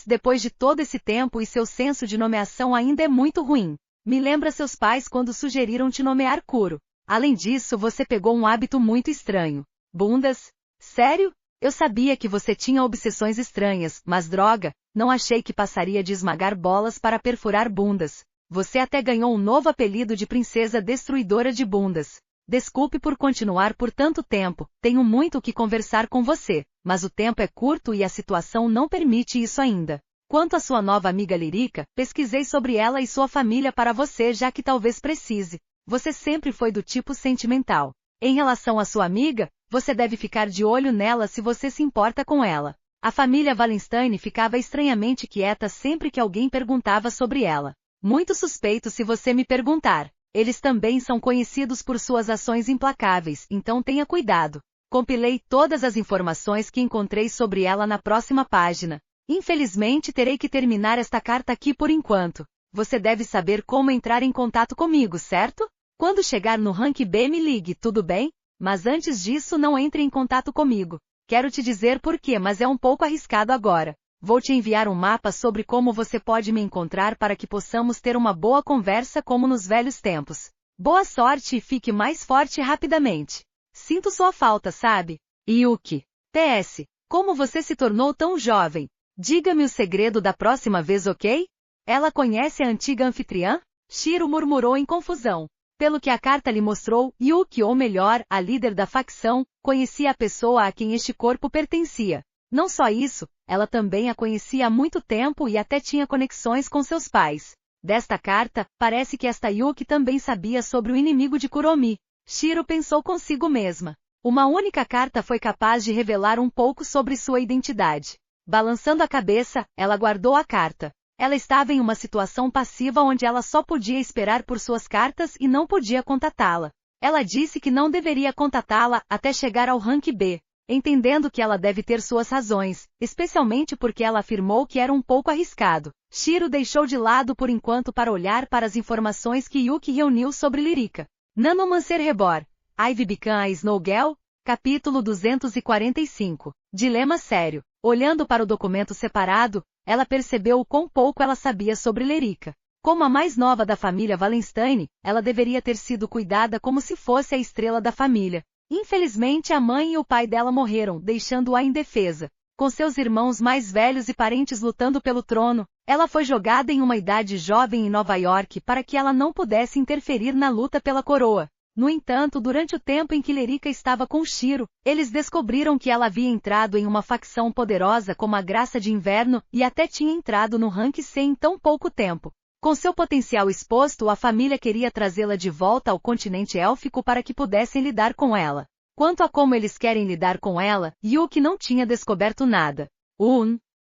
depois de todo esse tempo e seu senso de nomeação ainda é muito ruim. Me lembra seus pais quando sugeriram te nomear Kuro. Além disso, você pegou um hábito muito estranho. Bundas? Sério? Eu sabia que você tinha obsessões estranhas, mas droga, não achei que passaria de esmagar bolas para perfurar bundas. Você até ganhou um novo apelido de princesa destruidora de bundas. Desculpe por continuar por tanto tempo, tenho muito o que conversar com você, mas o tempo é curto e a situação não permite isso ainda. Quanto à sua nova amiga Lirica, pesquisei sobre ela e sua família para você já que talvez precise. Você sempre foi do tipo sentimental. Em relação à sua amiga, você deve ficar de olho nela se você se importa com ela. A família Wallenstein ficava estranhamente quieta sempre que alguém perguntava sobre ela. Muito suspeito se você me perguntar. Eles também são conhecidos por suas ações implacáveis, então tenha cuidado. Compilei todas as informações que encontrei sobre ela na próxima página. Infelizmente terei que terminar esta carta aqui por enquanto. Você deve saber como entrar em contato comigo, certo? Quando chegar no rank B me ligue, tudo bem? Mas antes disso não entre em contato comigo. Quero te dizer por quê, mas é um pouco arriscado agora. Vou te enviar um mapa sobre como você pode me encontrar para que possamos ter uma boa conversa como nos velhos tempos. Boa sorte e fique mais forte rapidamente. Sinto sua falta, sabe? Yuki. PS. Como você se tornou tão jovem? Diga-me o segredo da próxima vez, ok? Ela conhece a antiga anfitriã? Shiro murmurou em confusão. Pelo que a carta lhe mostrou, Yuki, ou melhor, a líder da facção, conhecia a pessoa a quem este corpo pertencia. Não só isso, ela também a conhecia há muito tempo e até tinha conexões com seus pais. Desta carta, parece que esta Yuki também sabia sobre o inimigo de Kuromi. Shiro pensou consigo mesma. Uma única carta foi capaz de revelar um pouco sobre sua identidade. Balançando a cabeça, ela guardou a carta. Ela estava em uma situação passiva onde ela só podia esperar por suas cartas e não podia contatá-la. Ela disse que não deveria contatá-la até chegar ao rank B. Entendendo que ela deve ter suas razões, especialmente porque ela afirmou que era um pouco arriscado. Shiro deixou de lado por enquanto para olhar para as informações que Yuki reuniu sobre Lirica. Nanomancer Rebor. Ivy Bican a Snowgirl? Capítulo 245. Dilema sério. Olhando para o documento separado, ela percebeu o quão pouco ela sabia sobre Lirica. Como a mais nova da família Wallenstein, ela deveria ter sido cuidada como se fosse a estrela da família. Infelizmente a mãe e o pai dela morreram, deixando-a indefesa. Com seus irmãos mais velhos e parentes lutando pelo trono, ela foi jogada em uma idade jovem em Nova York para que ela não pudesse interferir na luta pela coroa. No entanto, durante o tempo em que Lirica estava com Shiro, eles descobriram que ela havia entrado em uma facção poderosa como a Graça de Inverno e até tinha entrado no rank C em tão pouco tempo. Com seu potencial exposto, a família queria trazê-la de volta ao continente élfico para que pudessem lidar com ela. Quanto a como eles querem lidar com ela, Yuki não tinha descoberto nada.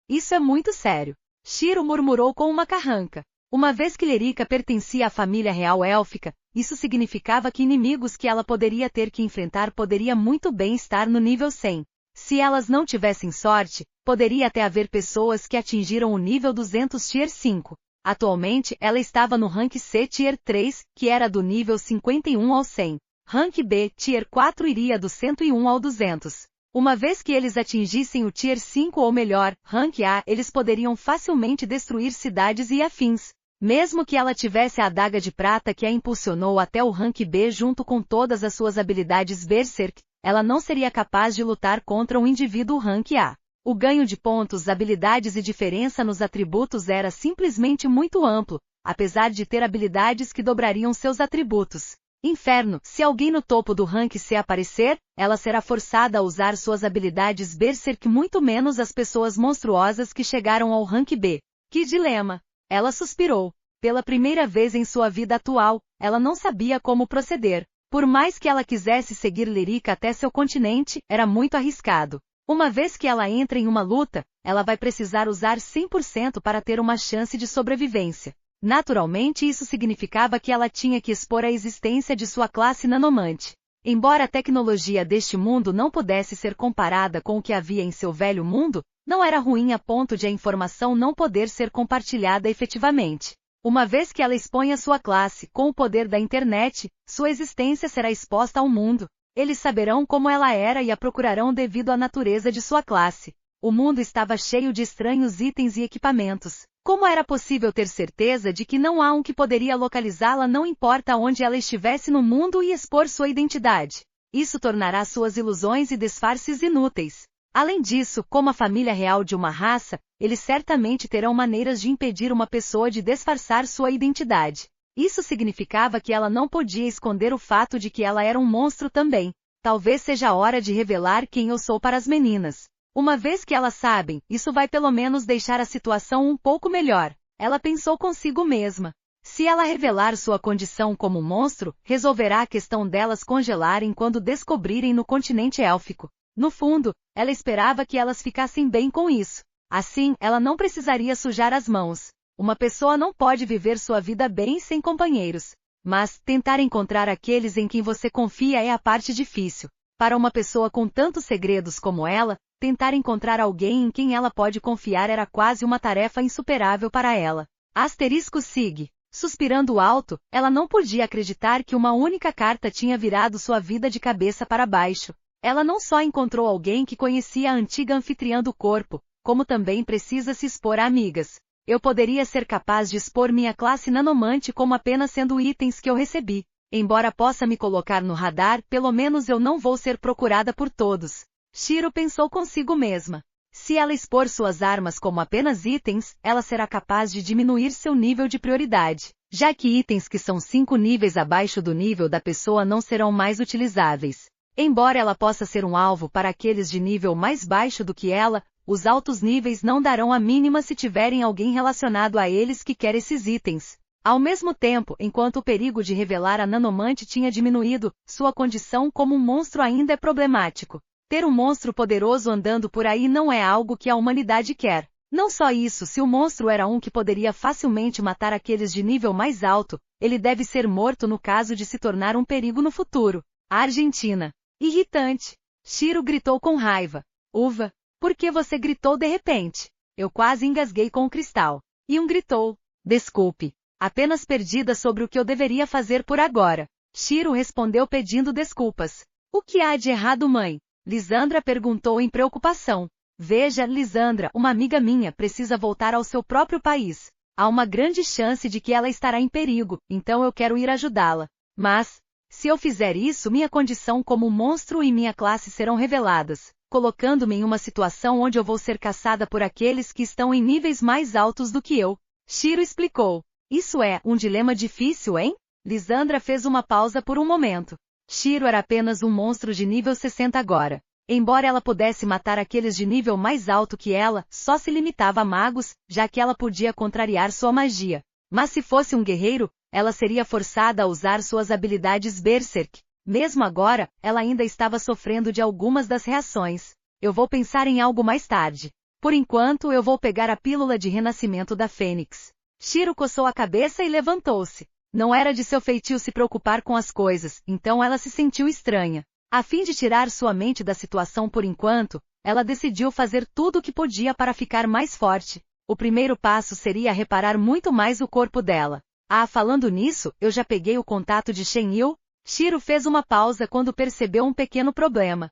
Isso é muito sério. Shiro murmurou com uma carranca. Uma vez que Lirica pertencia à família real élfica, isso significava que inimigos que ela poderia ter que enfrentar poderia muito bem estar no nível 100. Se elas não tivessem sorte, poderia até haver pessoas que atingiram o nível 200 Tier 5. Atualmente, ela estava no rank C Tier 3, que era do nível 51 ao 100. Rank B Tier 4 iria do 101 ao 200. Uma vez que eles atingissem o Tier 5 ou melhor, Rank A, eles poderiam facilmente destruir cidades e afins. Mesmo que ela tivesse a adaga de prata que a impulsionou até o Rank B junto com todas as suas habilidades Berserk, ela não seria capaz de lutar contra um indivíduo Rank A. O ganho de pontos, habilidades e diferença nos atributos era simplesmente muito amplo, apesar de ter habilidades que dobrariam seus atributos. Inferno, se alguém no topo do rank C aparecer, ela será forçada a usar suas habilidades Berserk, muito menos as pessoas monstruosas que chegaram ao rank B. Que dilema! Ela suspirou. Pela primeira vez em sua vida atual, ela não sabia como proceder. Por mais que ela quisesse seguir Lirica até seu continente, era muito arriscado. Uma vez que ela entra em uma luta, ela vai precisar usar 100% para ter uma chance de sobrevivência. Naturalmente, isso significava que ela tinha que expor a existência de sua classe nanomante. Embora a tecnologia deste mundo não pudesse ser comparada com o que havia em seu velho mundo, não era ruim a ponto de a informação não poder ser compartilhada efetivamente. Uma vez que ela expõe a sua classe, com o poder da internet, sua existência será exposta ao mundo. Eles saberão como ela era e a procurarão devido à natureza de sua classe. O mundo estava cheio de estranhos itens e equipamentos. Como era possível ter certeza de que não há um que poderia localizá-la não importa onde ela estivesse no mundo e expor sua identidade? Isso tornará suas ilusões e disfarces inúteis. Além disso, como a família real de uma raça, eles certamente terão maneiras de impedir uma pessoa de disfarçar sua identidade. Isso significava que ela não podia esconder o fato de que ela era um monstro também. Talvez seja a hora de revelar quem eu sou para as meninas. Uma vez que elas sabem, isso vai pelo menos deixar a situação um pouco melhor. Ela pensou consigo mesma. Se ela revelar sua condição como monstro, resolverá a questão delas congelarem quando descobrirem no continente élfico. No fundo, ela esperava que elas ficassem bem com isso. Assim, ela não precisaria sujar as mãos. Uma pessoa não pode viver sua vida bem sem companheiros. Mas, tentar encontrar aqueles em quem você confia é a parte difícil. Para uma pessoa com tantos segredos como ela, tentar encontrar alguém em quem ela pode confiar era quase uma tarefa insuperável para ela. *Sig. Suspirando alto, ela não podia acreditar que uma única carta tinha virado sua vida de cabeça para baixo. Ela não só encontrou alguém que conhecia a antiga anfitriã do corpo, como também precisa se expor a amigas. Eu poderia ser capaz de expor minha classe nanomante como apenas sendo itens que eu recebi. Embora possa me colocar no radar, pelo menos eu não vou ser procurada por todos. Shiro pensou consigo mesma. Se ela expor suas armas como apenas itens, ela será capaz de diminuir seu nível de prioridade, já que itens que são 5 níveis abaixo do nível da pessoa não serão mais utilizáveis. Embora ela possa ser um alvo para aqueles de nível mais baixo do que ela, os altos níveis não darão a mínima se tiverem alguém relacionado a eles que quer esses itens. Ao mesmo tempo, enquanto o perigo de revelar a nanomante tinha diminuído, sua condição como um monstro ainda é problemático. Ter um monstro poderoso andando por aí não é algo que a humanidade quer. Não só isso, se o monstro era um que poderia facilmente matar aqueles de nível mais alto, ele deve ser morto no caso de se tornar um perigo no futuro. A Argentina. Irritante. Shiro gritou com raiva. Uva, por que você gritou de repente? Eu quase engasguei com o cristal. E gritou. Desculpe. Apenas perdida sobre o que eu deveria fazer por agora. Shiro respondeu pedindo desculpas. O que há de errado, mãe? Lisandra perguntou em preocupação. Veja, Lisandra, uma amiga minha precisa voltar ao seu próprio país. Há uma grande chance de que ela estará em perigo, então eu quero ir ajudá-la. Mas, se eu fizer isso, minha condição como monstro e minha classe serão reveladas, colocando-me em uma situação onde eu vou ser caçada por aqueles que estão em níveis mais altos do que eu. Shiro explicou. Isso é um dilema difícil, hein? Lisandra fez uma pausa por um momento. Shiro era apenas um monstro de nível 60 agora. Embora ela pudesse matar aqueles de nível mais alto que ela, só se limitava a magos, já que ela podia contrariar sua magia. Mas se fosse um guerreiro, ela seria forçada a usar suas habilidades Berserk. Mesmo agora, ela ainda estava sofrendo de algumas das reações. Eu vou pensar em algo mais tarde. Por enquanto, eu vou pegar a pílula de renascimento da Fênix. Shiro coçou a cabeça e levantou-se. Não era de seu feitio se preocupar com as coisas, então ela se sentiu estranha. A fim de tirar sua mente da situação por enquanto, ela decidiu fazer tudo o que podia para ficar mais forte. O primeiro passo seria reparar muito mais o corpo dela. Falando nisso, eu já peguei o contato de Shen-Yu? Shiro fez uma pausa quando percebeu um pequeno problema.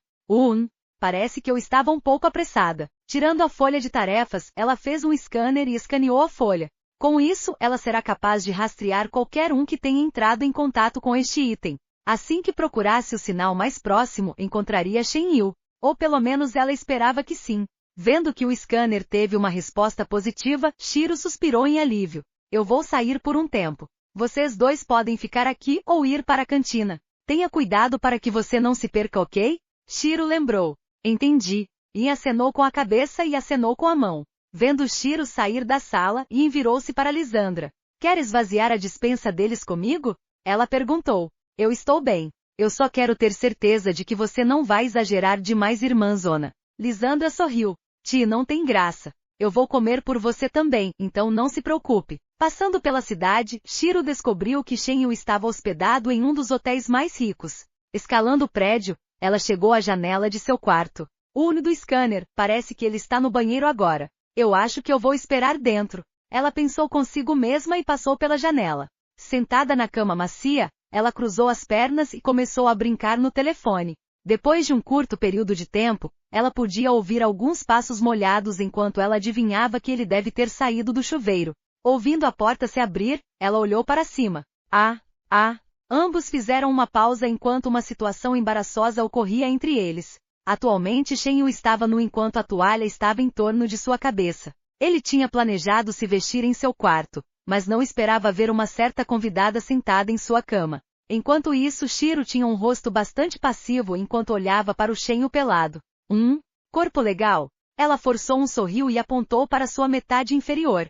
Parece que eu estava um pouco apressada. Tirando a folha de tarefas, ela fez um scanner e escaneou a folha. Com isso, ela será capaz de rastrear qualquer um que tenha entrado em contato com este item. Assim que procurasse o sinal mais próximo, encontraria Shen-Yu. Ou pelo menos ela esperava que sim. Vendo que o scanner teve uma resposta positiva, Shiro suspirou em alívio. Eu vou sair por um tempo. Vocês dois podem ficar aqui ou ir para a cantina. Tenha cuidado para que você não se perca, ok? Shiro lembrou. Entendi. E acenou com a cabeça e acenou com a mão. Vendo Shiro sair da sala, Yin virou-se para Lisandra. Quer esvaziar a despensa deles comigo? Ela perguntou. Eu estou bem. Eu só quero ter certeza de que você não vai exagerar demais, irmãzona. Lisandra sorriu. Não tem graça. Eu vou comer por você também, então não se preocupe. Passando pela cidade, Shiro descobriu que Shen-Yu estava hospedado em um dos hotéis mais ricos. Escalando o prédio, ela chegou à janela de seu quarto. Do scanner, parece que ele está no banheiro agora. Eu acho que eu vou esperar dentro. Ela pensou consigo mesma e passou pela janela. Sentada na cama macia, ela cruzou as pernas e começou a brincar no telefone. Depois de um curto período de tempo, ela podia ouvir alguns passos molhados enquanto ela adivinhava que ele deve ter saído do chuveiro. Ouvindo a porta se abrir, ela olhou para cima. Ambos fizeram uma pausa enquanto uma situação embaraçosa ocorria entre eles. Atualmente Shen Yu estava nu enquanto a toalha estava em torno de sua cabeça. Ele tinha planejado se vestir em seu quarto, mas não esperava ver uma certa convidada sentada em sua cama. Enquanto isso, Shiro tinha um rosto bastante passivo enquanto olhava para o Shen Yu pelado. Corpo legal? Ela forçou um sorriso e apontou para sua metade inferior.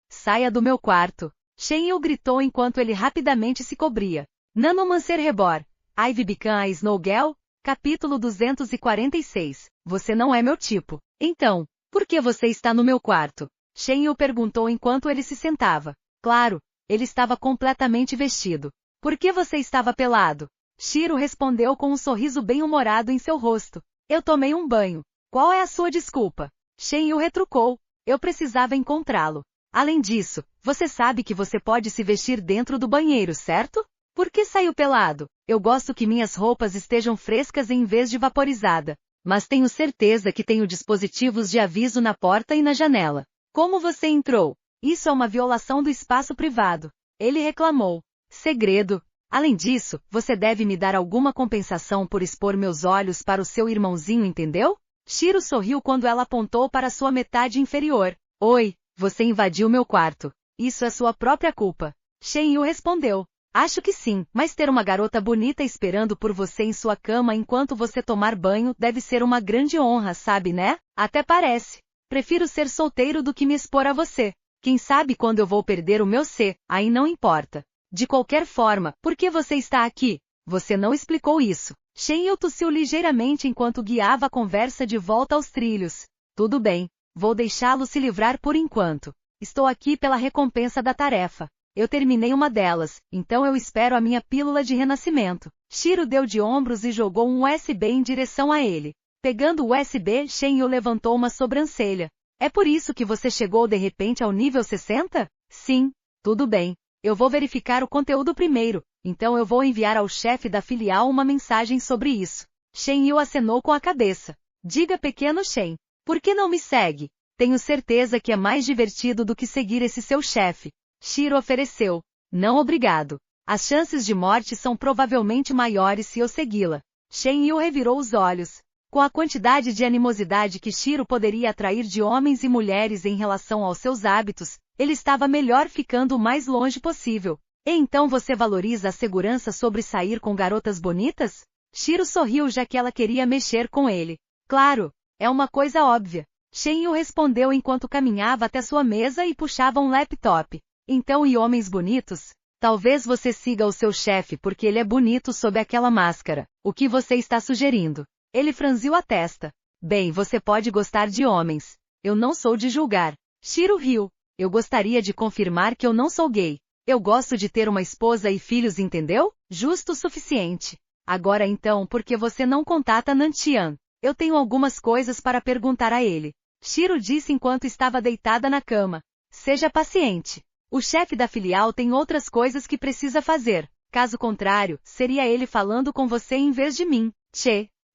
Saia do meu quarto. Shen Yu gritou enquanto ele rapidamente se cobria. Nanomancer Rebor. Ivy Become a Snow Girl? Capítulo 246. Você não é meu tipo. Então, por que você está no meu quarto? Shen Yu perguntou enquanto ele se sentava. Claro, ele estava completamente vestido. Por que você estava pelado? Shiro respondeu com um sorriso bem-humorado em seu rosto. Eu tomei um banho. Qual é a sua desculpa? Shen Yu retrucou. Eu precisava encontrá-lo. Além disso, você sabe que você pode se vestir dentro do banheiro, certo? Por que saiu pelado? Eu gosto que minhas roupas estejam frescas em vez de vaporizada. Mas tenho certeza que tenho dispositivos de aviso na porta e na janela. Como você entrou? Isso é uma violação do espaço privado. Ele reclamou. Segredo. Além disso, você deve me dar alguma compensação por expor meus olhos para o seu irmãozinho, entendeu? Shiro sorriu quando ela apontou para sua metade inferior. Oi, você invadiu meu quarto. Isso é sua própria culpa. Shen Yu respondeu. Acho que sim, mas ter uma garota bonita esperando por você em sua cama enquanto você tomar banho deve ser uma grande honra, sabe, né? Até parece. Prefiro ser solteiro do que me expor a você. Quem sabe quando eu vou perder o meu C, aí não importa. De qualquer forma, por que você está aqui? Você não explicou isso. Shen Yu tossiu ligeiramente enquanto guiava a conversa de volta aos trilhos. Tudo bem, vou deixá-lo se livrar por enquanto. Estou aqui pela recompensa da tarefa. Eu terminei uma delas, então eu espero a minha pílula de renascimento. Shiro deu de ombros e jogou um USB em direção a ele. Pegando o USB, Shen Yu levantou uma sobrancelha. É por isso que você chegou de repente ao nível 60? Sim, tudo bem. Eu vou verificar o conteúdo primeiro, então eu vou enviar ao chefe da filial uma mensagem sobre isso. Shen Yu acenou com a cabeça. Diga, pequeno Shen, por que não me segue? Tenho certeza que é mais divertido do que seguir esse seu chefe. Shiro ofereceu. Não obrigado. As chances de morte são provavelmente maiores se eu segui-la. Shen Yu revirou os olhos. Com a quantidade de animosidade que Shiro poderia atrair de homens e mulheres em relação aos seus hábitos, ele estava melhor ficando o mais longe possível. E então você valoriza a segurança sobre sair com garotas bonitas? Shiro sorriu já que ela queria mexer com ele. Claro, é uma coisa óbvia. Shen Yu respondeu enquanto caminhava até sua mesa e puxava um laptop. Então, e homens bonitos? Talvez você siga o seu chefe porque ele é bonito sob aquela máscara. O que você está sugerindo? Ele franziu a testa. Bem, você pode gostar de homens. Eu não sou de julgar. Shiro riu. Eu gostaria de confirmar que eu não sou gay. Eu gosto de ter uma esposa e filhos, entendeu? Justo o suficiente. Agora então, por que você não contata Nantian? Eu tenho algumas coisas para perguntar a ele. Shiro disse enquanto estava deitada na cama. Seja paciente. O chefe da filial tem outras coisas que precisa fazer. Caso contrário, seria ele falando com você em vez de mim.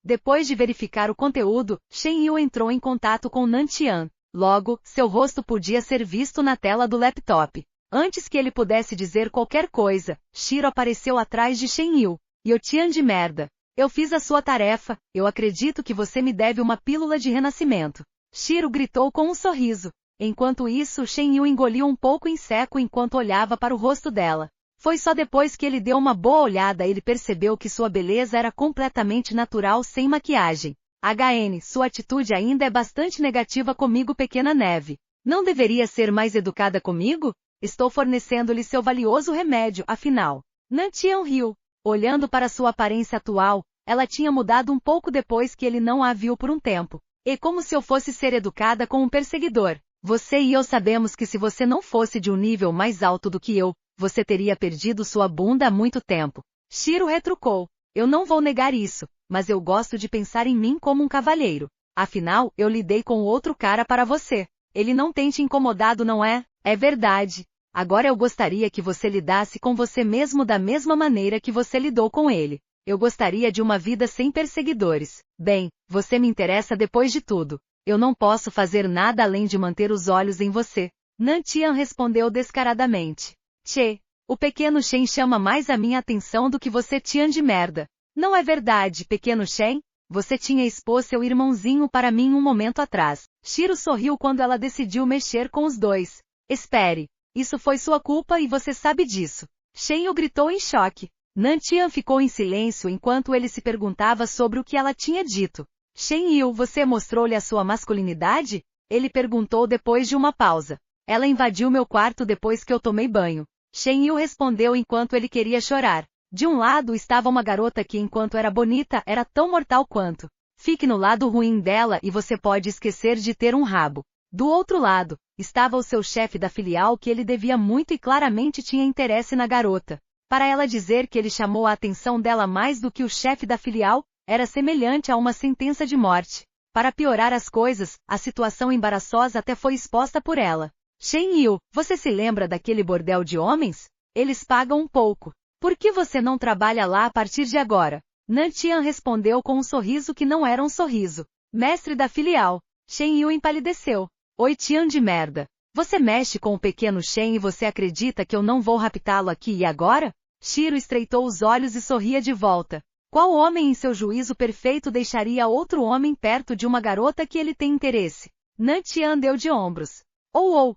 Depois de verificar o conteúdo, Shen Yu entrou em contato com Nantian. Logo, seu rosto podia ser visto na tela do laptop. Antes que ele pudesse dizer qualquer coisa, Shiro apareceu atrás de Shen Yu. Yotian de merda. Eu fiz a sua tarefa, eu acredito que você me deve uma pílula de renascimento. Shiro gritou com um sorriso. Enquanto isso, Shen Yu engoliu um pouco em seco enquanto olhava para o rosto dela. Foi só depois que ele deu uma boa olhada ele percebeu que sua beleza era completamente natural sem maquiagem. Sua atitude ainda é bastante negativa comigo, pequena neve. Não deveria ser mais educada comigo? Estou fornecendo-lhe seu valioso remédio, afinal. Nantian riu. Olhando para sua aparência atual, ela tinha mudado um pouco depois que ele não a viu por um tempo. E como se eu fosse ser educada com um perseguidor. Você e eu sabemos que se você não fosse de um nível mais alto do que eu, você teria perdido sua bunda há muito tempo. Shiro retrucou. Eu não vou negar isso, mas eu gosto de pensar em mim como um cavalheiro. Afinal, eu lidei com outro cara para você. Ele não tem te incomodado, não é? É verdade. Agora eu gostaria que você lidasse com você mesmo da mesma maneira que você lidou com ele. Eu gostaria de uma vida sem perseguidores. Bem, você me interessa depois de tudo. Eu não posso fazer nada além de manter os olhos em você. Nantian respondeu descaradamente. Tchê, o pequeno Shen chama mais a minha atenção do que você Tian de merda. Não é verdade, pequeno Shen? Você tinha expôs seu irmãozinho para mim um momento atrás. Shiro sorriu quando ela decidiu mexer com os dois. Espere. Isso foi sua culpa e você sabe disso. Shen o gritou em choque. Nantian ficou em silêncio enquanto ele se perguntava sobre o que ela tinha dito. Shen Yu, você mostrou-lhe a sua masculinidade? Ele perguntou depois de uma pausa. Ela invadiu meu quarto depois que eu tomei banho. Shen Yu respondeu enquanto ele queria chorar. De um lado estava uma garota que, enquanto era bonita, era tão mortal quanto. Fique no lado ruim dela e você pode esquecer de ter um rabo. Do outro lado, estava o seu chefe da filial que ele devia muito e claramente tinha interesse na garota. Para ela dizer que ele chamou a atenção dela mais do que o chefe da filial, era semelhante a uma sentença de morte. Para piorar as coisas, a situação embaraçosa até foi exposta por ela. Shen Yu, você se lembra daquele bordel de homens? Eles pagam um pouco. Por que você não trabalha lá a partir de agora? Nantian respondeu com um sorriso que não era um sorriso. Mestre da filial. Shen Yu empalideceu. Oi Tian de merda. Você mexe com o pequeno Shen e você acredita que eu não vou raptá-lo aqui e agora? Shiro estreitou os olhos e sorria de volta. Qual homem em seu juízo perfeito deixaria outro homem perto de uma garota que ele tem interesse? Nantian deu de ombros.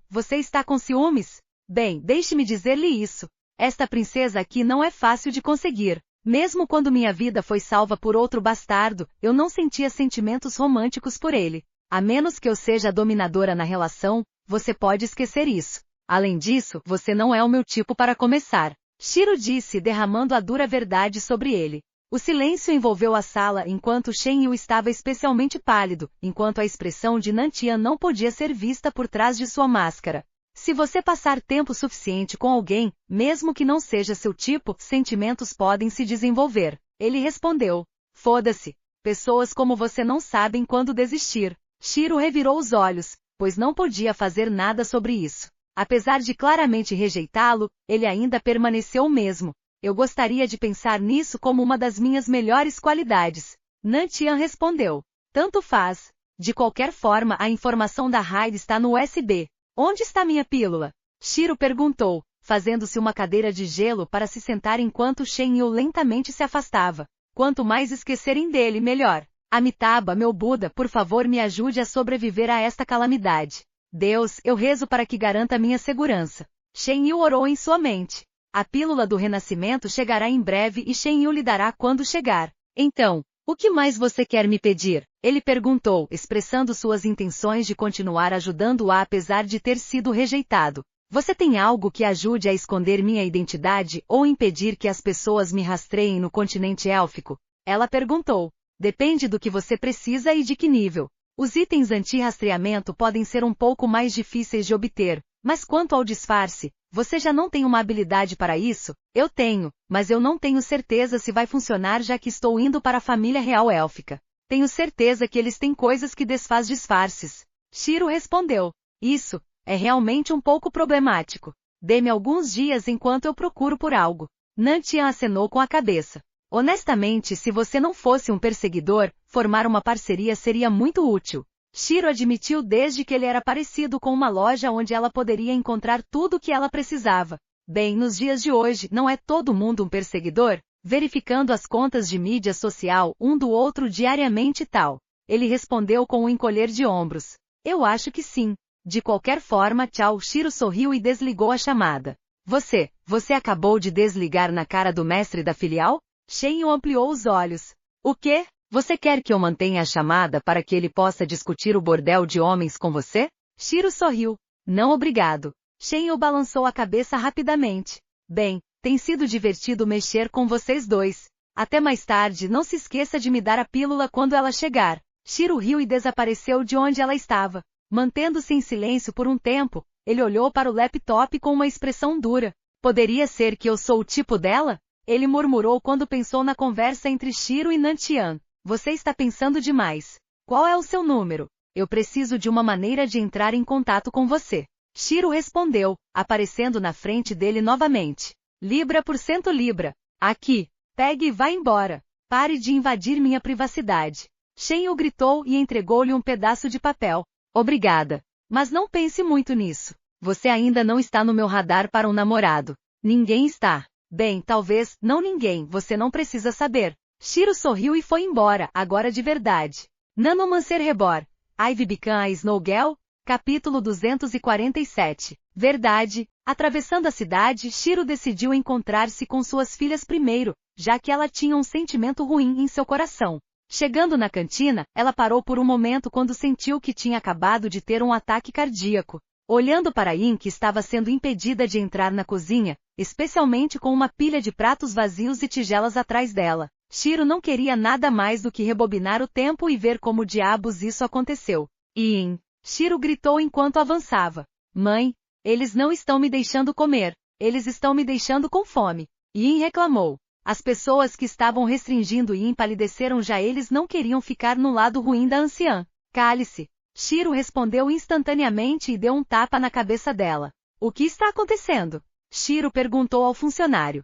Você está com ciúmes? Bem, deixe-me dizer-lhe isso. Esta princesa aqui não é fácil de conseguir. Mesmo quando minha vida foi salva por outro bastardo, eu não sentia sentimentos românticos por ele. A menos que eu seja a dominadora na relação, você pode esquecer isso. Além disso, você não é o meu tipo para começar. Shiro disse, derramando a dura verdade sobre ele. O silêncio envolveu a sala enquanto Shen Yu estava especialmente pálido, enquanto a expressão de Nantian não podia ser vista por trás de sua máscara. Se você passar tempo suficiente com alguém, mesmo que não seja seu tipo, sentimentos podem se desenvolver. Ele respondeu. Foda-se. Pessoas como você não sabem quando desistir. Shiro revirou os olhos, pois não podia fazer nada sobre isso. Apesar de claramente rejeitá-lo, ele ainda permaneceu o mesmo. Eu gostaria de pensar nisso como uma das minhas melhores qualidades. Nantian respondeu. Tanto faz. De qualquer forma, a informação da raid está no USB. Onde está minha pílula? Shiro perguntou, fazendo-se uma cadeira de gelo para se sentar enquanto Shen Yu lentamente se afastava. Quanto mais esquecerem dele, melhor. Amitabha, meu Buda, por favor me ajude a sobreviver a esta calamidade. Deus, eu rezo para que garanta minha segurança. Shen Yu orou em sua mente. A pílula do renascimento chegará em breve e Shen Yu lhe dará quando chegar. Então, o que mais você quer me pedir? Ele perguntou, expressando suas intenções de continuar ajudando-a apesar de ter sido rejeitado. Você tem algo que ajude a esconder minha identidade ou impedir que as pessoas me rastreiem no continente élfico? Ela perguntou. Depende do que você precisa e de que nível. Os itens anti-rastreamento podem ser um pouco mais difíceis de obter, mas quanto ao disfarce, você já não tem uma habilidade para isso? Eu tenho, mas eu não tenho certeza se vai funcionar já que estou indo para a família real élfica. Tenho certeza que eles têm coisas que desfaz disfarces. Shiro respondeu. Isso é realmente um pouco problemático. Dê-me alguns dias enquanto eu procuro por algo. Nantian acenou com a cabeça. Honestamente, se você não fosse um perseguidor, formar uma parceria seria muito útil. Shiro admitiu desde que ele era parecido com uma loja onde ela poderia encontrar tudo o que ela precisava. Bem, nos dias de hoje, não é todo mundo um perseguidor? Verificando as contas de mídia social um do outro diariamente e tal. Ele respondeu com um encolher de ombros. Eu acho que sim. De qualquer forma, tchau. Shiro sorriu e desligou a chamada. Você acabou de desligar na cara do mestre da filial? Shen Yu ampliou os olhos. O quê? Você quer que eu mantenha a chamada para que ele possa discutir o bordel de homens com você? Shiro sorriu. Não obrigado. Shen Yu balançou a cabeça rapidamente. Bem, tem sido divertido mexer com vocês dois. Até mais tarde, não se esqueça de me dar a pílula quando ela chegar. Shiro riu e desapareceu de onde ela estava. Mantendo-se em silêncio por um tempo, ele olhou para o laptop com uma expressão dura. Poderia ser que eu sou o tipo dela? Ele murmurou quando pensou na conversa entre Shiro e Nantian. Você está pensando demais. Qual é o seu número? Eu preciso de uma maneira de entrar em contato com você. Shiro respondeu, aparecendo na frente dele novamente. Libra por cento libra. Aqui. Pegue e vá embora. Pare de invadir minha privacidade. Shen gritou e entregou-lhe um pedaço de papel. Obrigada. Mas não pense muito nisso. Você ainda não está no meu radar para um namorado. Ninguém está. Bem, talvez, não ninguém, você não precisa saber. Shiro sorriu e foi embora, agora de verdade. Nanomancer Rebor. Ivy Bican a Snowgirl? Capítulo 247. Verdade. Atravessando a cidade, Shiro decidiu encontrar-se com suas filhas primeiro, já que ela tinha um sentimento ruim em seu coração. Chegando na cantina, ela parou por um momento quando sentiu que tinha acabado de ter um ataque cardíaco. Olhando para Yin, que estava sendo impedida de entrar na cozinha, especialmente com uma pilha de pratos vazios e tigelas atrás dela, Shiro não queria nada mais do que rebobinar o tempo e ver como diabos isso aconteceu. Yin! Shiro gritou enquanto avançava. Mãe, eles não estão me deixando comer. Eles estão me deixando com fome. Yin reclamou. As pessoas que estavam restringindo Yin palideceram, já eles não queriam ficar no lado ruim da anciã. Cale-se. Shiro respondeu instantaneamente e deu um tapa na cabeça dela. O que está acontecendo? Shiro perguntou ao funcionário.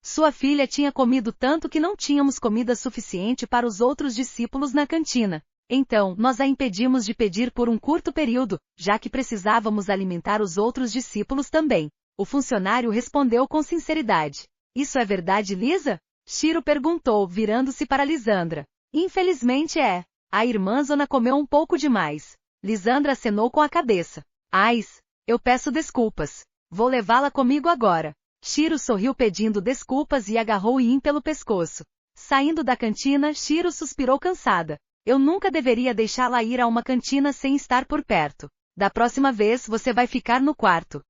Sua filha tinha comido tanto que não tínhamos comida suficiente para os outros discípulos na cantina. Então, nós a impedimos de pedir por um curto período, já que precisávamos alimentar os outros discípulos também. O funcionário respondeu com sinceridade. Isso é verdade, Lisa? Shiro perguntou, virando-se para Lisandra. Infelizmente é. A irmã Zona comeu um pouco demais. Lisandra acenou com a cabeça. Ais, eu peço desculpas. Vou levá-la comigo agora. Shiro sorriu pedindo desculpas e agarrou Yin pelo pescoço. Saindo da cantina, Shiro suspirou cansada. Eu nunca deveria deixá-la ir a uma cantina sem estar por perto. Da próxima vez você vai ficar no quarto.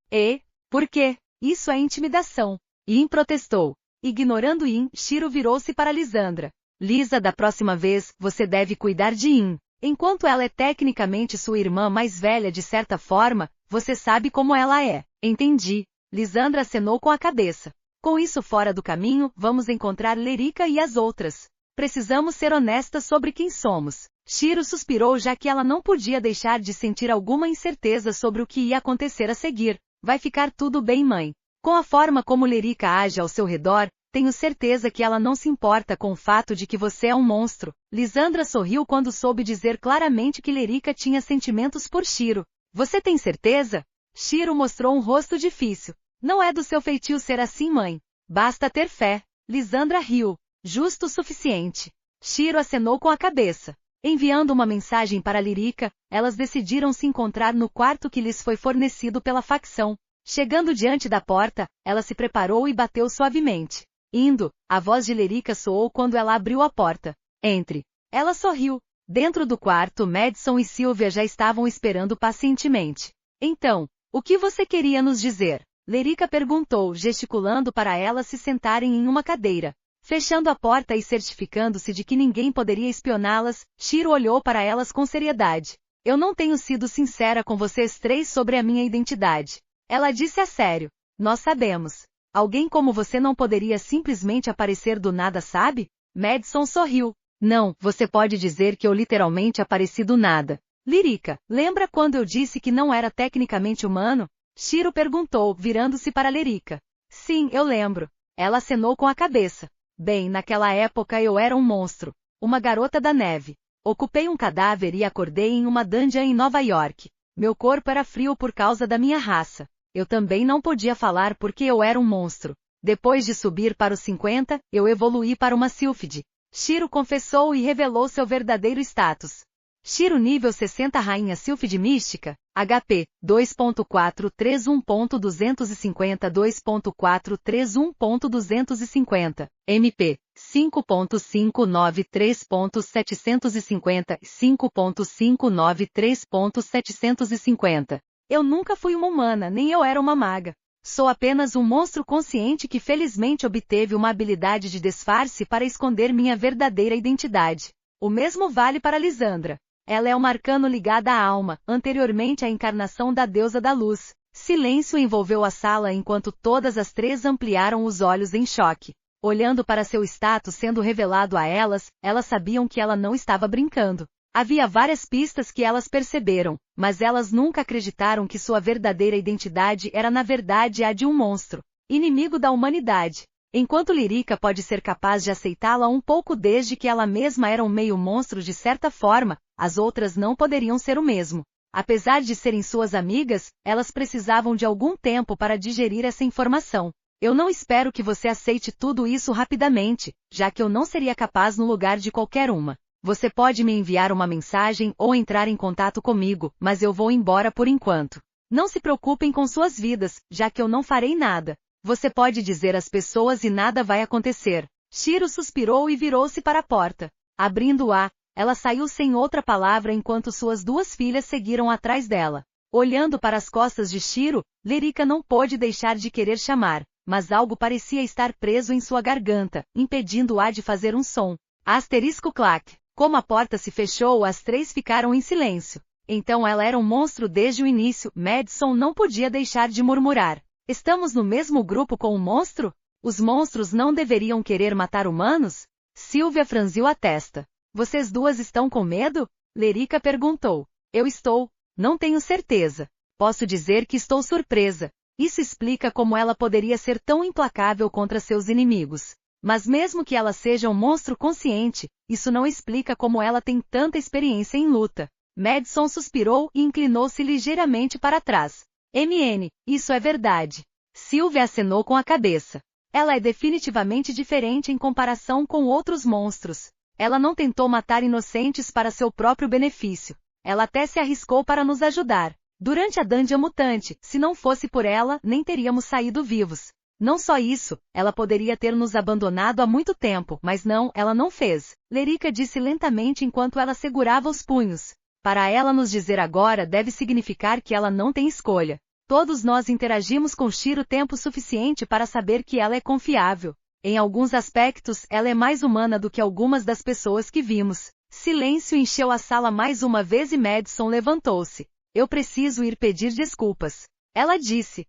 Por quê? Isso é intimidação. Yin protestou. Ignorando Yin, Shiro virou-se para Lisandra. Lisa, da próxima vez, você deve cuidar de Yin. Enquanto ela é tecnicamente sua irmã mais velha de certa forma, você sabe como ela é. Entendi. Lisandra acenou com a cabeça. Com isso fora do caminho, vamos encontrar Lerika e as outras. Precisamos ser honestas sobre quem somos. Shiro suspirou, já que ela não podia deixar de sentir alguma incerteza sobre o que ia acontecer a seguir. Vai ficar tudo bem, mãe. Com a forma como Lerika age ao seu redor, tenho certeza que ela não se importa com o fato de que você é um monstro. Lisandra sorriu quando soube dizer claramente que Lerika tinha sentimentos por Shiro. Você tem certeza? Shiro mostrou um rosto difícil. Não é do seu feitio ser assim, mãe. Basta ter fé. Lisandra riu. Justo o suficiente. Shiro acenou com a cabeça. Enviando uma mensagem para Lerika, elas decidiram se encontrar no quarto que lhes foi fornecido pela facção. Chegando diante da porta, ela se preparou e bateu suavemente. Indo, a voz de Lerika soou quando ela abriu a porta. Entre. Ela sorriu. Dentro do quarto, Madison e Sylvia já estavam esperando pacientemente. Então, o que você queria nos dizer? Lerika perguntou, gesticulando para elas se sentarem em uma cadeira. Fechando a porta e certificando-se de que ninguém poderia espioná-las, Shiro olhou para elas com seriedade. Eu não tenho sido sincera com vocês três sobre a minha identidade. Ela disse a sério. Nós sabemos. Alguém como você não poderia simplesmente aparecer do nada, sabe? Madison sorriu. Não, você pode dizer que eu literalmente apareci do nada. Lerika, lembra quando eu disse que não era tecnicamente humano? Shiro perguntou, virando-se para Lerika. Sim, eu lembro. Ela acenou com a cabeça. Bem, naquela época eu era um monstro. Uma garota da neve. Ocupei um cadáver e acordei em uma dungeon em Nova York. Meu corpo era frio por causa da minha raça. Eu também não podia falar porque eu era um monstro. Depois de subir para os 50, eu evoluí para uma Sylphide. Shiro confessou e revelou seu verdadeiro status. Shiro nível 60 Rainha Sylphide Mística, HP, 2.431.250, MP, 5.593.750 e 5.593.750. Eu nunca fui uma humana, nem eu era uma maga. Sou apenas um monstro consciente que felizmente obteve uma habilidade de disfarce para esconder minha verdadeira identidade. O mesmo vale para Lisandra. Ela é uma arcano ligada à alma, anteriormente à encarnação da deusa da luz. Silêncio envolveu a sala enquanto todas as três ampliaram os olhos em choque. Olhando para seu status sendo revelado a elas, elas sabiam que ela não estava brincando. Havia várias pistas que elas perceberam, mas elas nunca acreditaram que sua verdadeira identidade era na verdade a de um monstro, inimigo da humanidade. Enquanto Lyrica pode ser capaz de aceitá-la um pouco desde que ela mesma era um meio monstro de certa forma, as outras não poderiam ser o mesmo. Apesar de serem suas amigas, elas precisavam de algum tempo para digerir essa informação. Eu não espero que você aceite tudo isso rapidamente, já que eu não seria capaz no lugar de qualquer uma. Você pode me enviar uma mensagem ou entrar em contato comigo, mas eu vou embora por enquanto. Não se preocupem com suas vidas, já que eu não farei nada. Você pode dizer às pessoas e nada vai acontecer. Shiro suspirou e virou-se para a porta. Abrindo-a, ela saiu sem outra palavra enquanto suas duas filhas seguiram atrás dela. Olhando para as costas de Shiro, Lyrica não pôde deixar de querer chamar, mas algo parecia estar preso em sua garganta, impedindo-a de fazer um som. Asterisco clac. Como a porta se fechou, as três ficaram em silêncio. Então ela era um monstro desde o início, Madison não podia deixar de murmurar. Estamos no mesmo grupo com o monstro? Os monstros não deveriam querer matar humanos? Sylvia franziu a testa. Vocês duas estão com medo? Lyrica perguntou. Eu estou. Não tenho certeza. Posso dizer que estou surpresa. Isso explica como ela poderia ser tão implacável contra seus inimigos. Mas mesmo que ela seja um monstro consciente, isso não explica como ela tem tanta experiência em luta. Madison suspirou e inclinou-se ligeiramente para trás. MN, isso é verdade. Sylvia acenou com a cabeça. Ela é definitivamente diferente em comparação com outros monstros. Ela não tentou matar inocentes para seu próprio benefício. Ela até se arriscou para nos ajudar. Durante a Dungeon Mutante, se não fosse por ela, nem teríamos saído vivos. Não só isso, ela poderia ter nos abandonado há muito tempo, mas não, ela não fez. Lyrica disse lentamente enquanto ela segurava os punhos. Para ela nos dizer agora deve significar que ela não tem escolha. Todos nós interagimos com Shiro tempo suficiente para saber que ela é confiável. Em alguns aspectos, ela é mais humana do que algumas das pessoas que vimos. Silêncio encheu a sala mais uma vez e Madison levantou-se. Eu preciso ir pedir desculpas. Ela disse.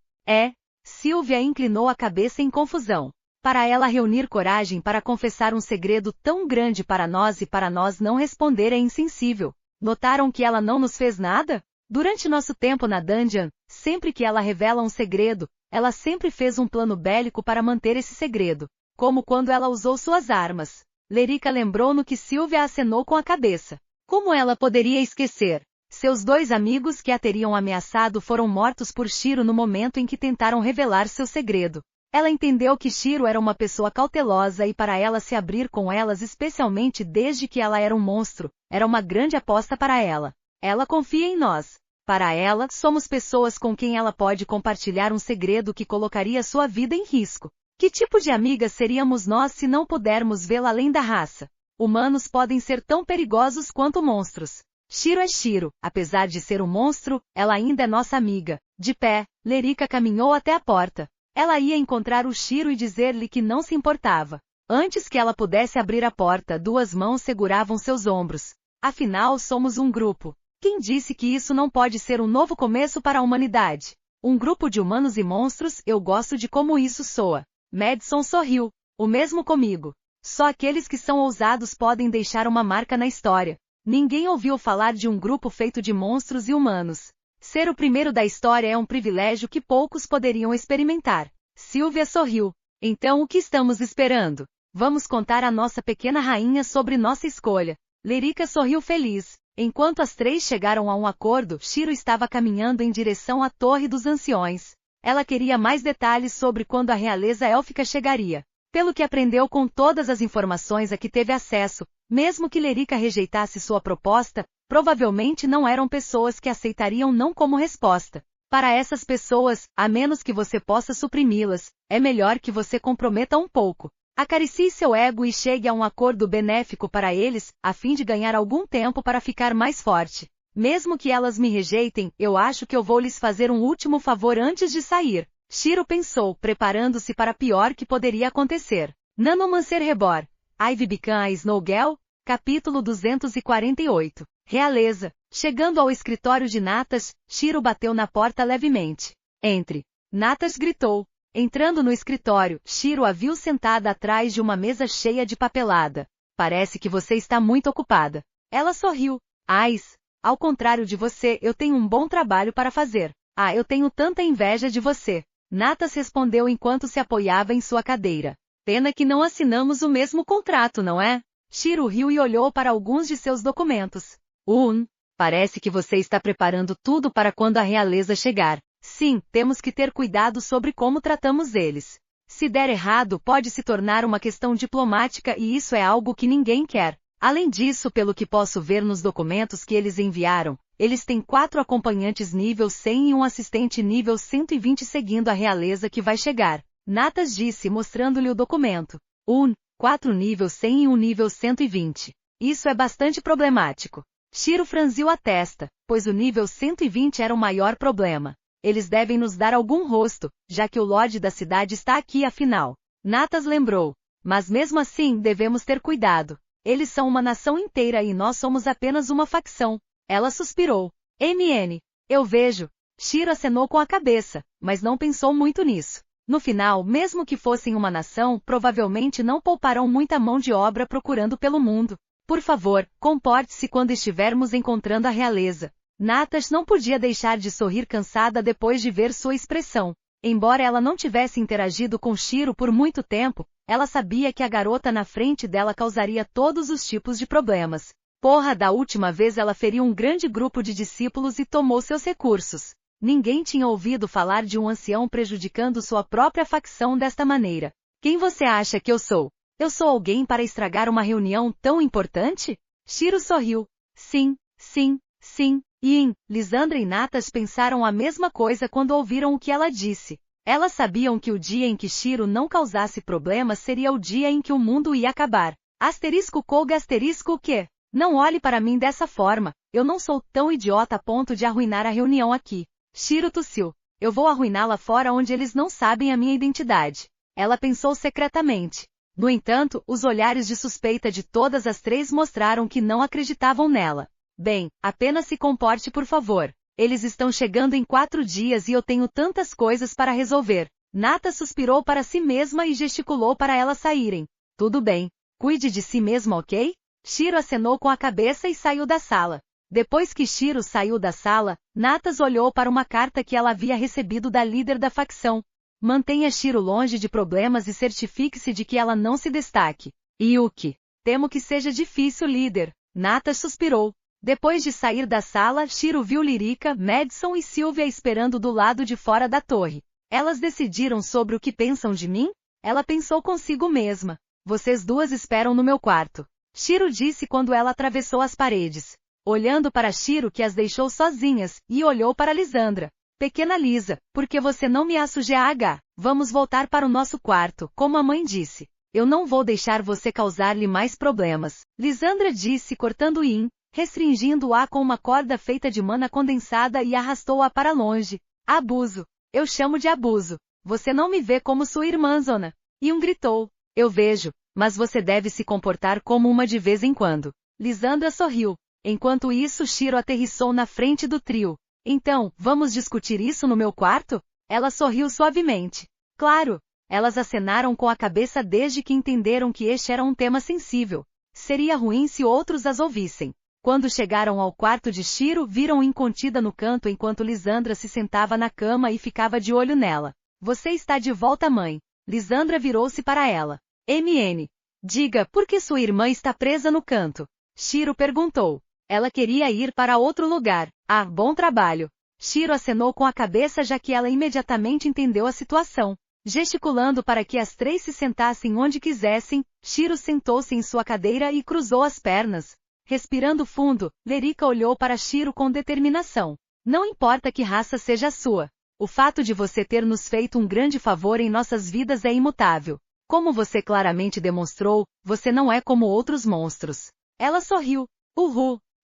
Sylvia inclinou a cabeça em confusão. Para ela reunir coragem para confessar um segredo tão grande para nós e para nós não responder é insensível. Notaram que ela não nos fez nada? Durante nosso tempo na dungeon, sempre que ela revela um segredo, ela sempre fez um plano bélico para manter esse segredo. Como quando ela usou suas armas. Lyrica lembrou no que Sylvia acenou com a cabeça. Como ela poderia esquecer? Seus dois amigos que a teriam ameaçado foram mortos por Shiro no momento em que tentaram revelar seu segredo. Ela entendeu que Shiro era uma pessoa cautelosa e para ela se abrir com elas, especialmente desde que ela era um monstro, era uma grande aposta para ela. Ela confia em nós. Para ela, somos pessoas com quem ela pode compartilhar um segredo que colocaria sua vida em risco. Que tipo de amigas seríamos nós se não pudermos vê-la além da raça? Humanos podem ser tão perigosos quanto monstros. Shiro é Shiro, apesar de ser um monstro, ela ainda é nossa amiga. De pé, Lyrica caminhou até a porta. Ela ia encontrar o Shiro e dizer-lhe que não se importava. Antes que ela pudesse abrir a porta, duas mãos seguravam seus ombros. Afinal, somos um grupo. Quem disse que isso não pode ser um novo começo para a humanidade? Um grupo de humanos e monstros, eu gosto de como isso soa. Madison sorriu. O mesmo comigo. Só aqueles que são ousados podem deixar uma marca na história. Ninguém ouviu falar de um grupo feito de monstros e humanos. Ser o primeiro da história é um privilégio que poucos poderiam experimentar. Sylvia sorriu. Então o que estamos esperando? Vamos contar à nossa pequena rainha sobre nossa escolha. Lyrica sorriu feliz. Enquanto as três chegaram a um acordo, Shiro estava caminhando em direção à Torre dos Anciões. Ela queria mais detalhes sobre quando a realeza élfica chegaria. Pelo que aprendeu com todas as informações a que teve acesso, mesmo que Lyrica rejeitasse sua proposta, provavelmente não eram pessoas que aceitariam não como resposta. Para essas pessoas, a menos que você possa suprimi-las, é melhor que você comprometa um pouco. Acaricie seu ego e chegue a um acordo benéfico para eles, a fim de ganhar algum tempo para ficar mais forte. Mesmo que elas me rejeitem, eu acho que eu vou lhes fazer um último favor antes de sair. Shiro pensou, preparando-se para pior que poderia acontecer. Nanomancer Rebor. Ivy Bican a Snowgell? Capítulo 248. Realeza. Chegando ao escritório de Natas, Shiro bateu na porta levemente. Entre. Natas gritou. Entrando no escritório, Shiro a viu sentada atrás de uma mesa cheia de papelada. Parece que você está muito ocupada. Ela sorriu. Ais. Ao contrário de você, eu tenho um bom trabalho para fazer. Eu tenho tanta inveja de você. Natas respondeu enquanto se apoiava em sua cadeira. Pena que não assinamos o mesmo contrato, não é? Shiro riu e olhou para alguns de seus documentos. Parece que você está preparando tudo para quando a realeza chegar. Sim, temos que ter cuidado sobre como tratamos eles. Se der errado, pode se tornar uma questão diplomática e isso é algo que ninguém quer. Além disso, pelo que posso ver nos documentos que eles enviaram, eles têm 4 acompanhantes nível 100 e um assistente nível 120 seguindo a realeza que vai chegar. Natas disse mostrando-lhe o documento. 4 nível 100 e um nível 120. Isso é bastante problemático. Shiro franziu a testa, pois o nível 120 era o maior problema. Eles devem nos dar algum rosto, já que o Lorde da cidade está aqui afinal. Natas lembrou. Mas mesmo assim, devemos ter cuidado. Eles são uma nação inteira e nós somos apenas uma facção. Ela suspirou. Eu vejo. Shiro acenou com a cabeça, mas não pensou muito nisso. No final, mesmo que fossem uma nação, provavelmente não pouparão muita mão de obra procurando pelo mundo. Por favor, comporte-se quando estivermos encontrando a realeza. Natas não podia deixar de sorrir cansada depois de ver sua expressão. Embora ela não tivesse interagido com Shiro por muito tempo, ela sabia que a garota na frente dela causaria todos os tipos de problemas. Da última vez ela feriu um grande grupo de discípulos e tomou seus recursos. Ninguém tinha ouvido falar de um ancião prejudicando sua própria facção desta maneira. Quem você acha que eu sou? Eu sou alguém para estragar uma reunião tão importante? Shiro sorriu. Sim. Lisandra e Natas pensaram a mesma coisa quando ouviram o que ela disse. Elas sabiam que o dia em que Shiro não causasse problemas seria o dia em que o mundo ia acabar. O quê? Não olhe para mim dessa forma. Eu não sou tão idiota a ponto de arruinar a reunião aqui. Shiro tossiu. Eu vou arruiná-la fora onde eles não sabem a minha identidade. Ela pensou secretamente. No entanto, os olhares de suspeita de todas as 3 mostraram que não acreditavam nela. Bem, apenas se comporte por favor. Eles estão chegando em 4 dias e eu tenho tantas coisas para resolver. Nata suspirou para si mesma e gesticulou para elas saírem. Tudo bem. Cuide de si mesma, ok? Shiro acenou com a cabeça e saiu da sala. Depois que Shiro saiu da sala, Natas olhou para uma carta que ela havia recebido da líder da facção. Mantenha Shiro longe de problemas e certifique-se de que ela não se destaque. Yuki. Temo que seja difícil, líder. Natas suspirou. Depois de sair da sala, Shiro viu Lyrica, Madison e Sylvia esperando do lado de fora da torre. Elas decidiram sobre o que pensam de mim? Ela pensou consigo mesma. Vocês 2 esperam no meu quarto. Shiro disse quando ela atravessou as paredes. Olhando para Shiro que as deixou sozinhas, e olhou para Lisandra. Pequena Lisa, por que você não me assuja? Vamos voltar para o nosso quarto, como a mãe disse. Eu não vou deixar você causar-lhe mais problemas. Lisandra disse cortando Yin, restringindo-a com uma corda feita de mana condensada e arrastou-a para longe. Abuso. Eu chamo de abuso. Você não me vê como sua irmã, Zona. Yin gritou. Eu vejo, mas você deve se comportar como uma de vez em quando. Lisandra sorriu. Enquanto isso, Shiro aterrissou na frente do trio. Então, vamos discutir isso no meu quarto? Ela sorriu suavemente. Claro. Elas acenaram com a cabeça desde que entenderam que este era um tema sensível. Seria ruim se outros as ouvissem. Quando chegaram ao quarto de Shiro, viram incontida no canto enquanto Lisandra se sentava na cama e ficava de olho nela. Você está de volta, mãe. Lisandra virou-se para ela. Diga, por que sua irmã está presa no canto? Shiro perguntou. Ela queria ir para outro lugar. Bom trabalho. Shiro acenou com a cabeça já que ela imediatamente entendeu a situação. Gesticulando para que as 3 se sentassem onde quisessem, Shiro sentou-se em sua cadeira e cruzou as pernas. Respirando fundo, Lyrica olhou para Shiro com determinação. Não importa que raça seja a sua. O fato de você ter nos feito um grande favor em nossas vidas é imutável. Como você claramente demonstrou, você não é como outros monstros. Ela sorriu.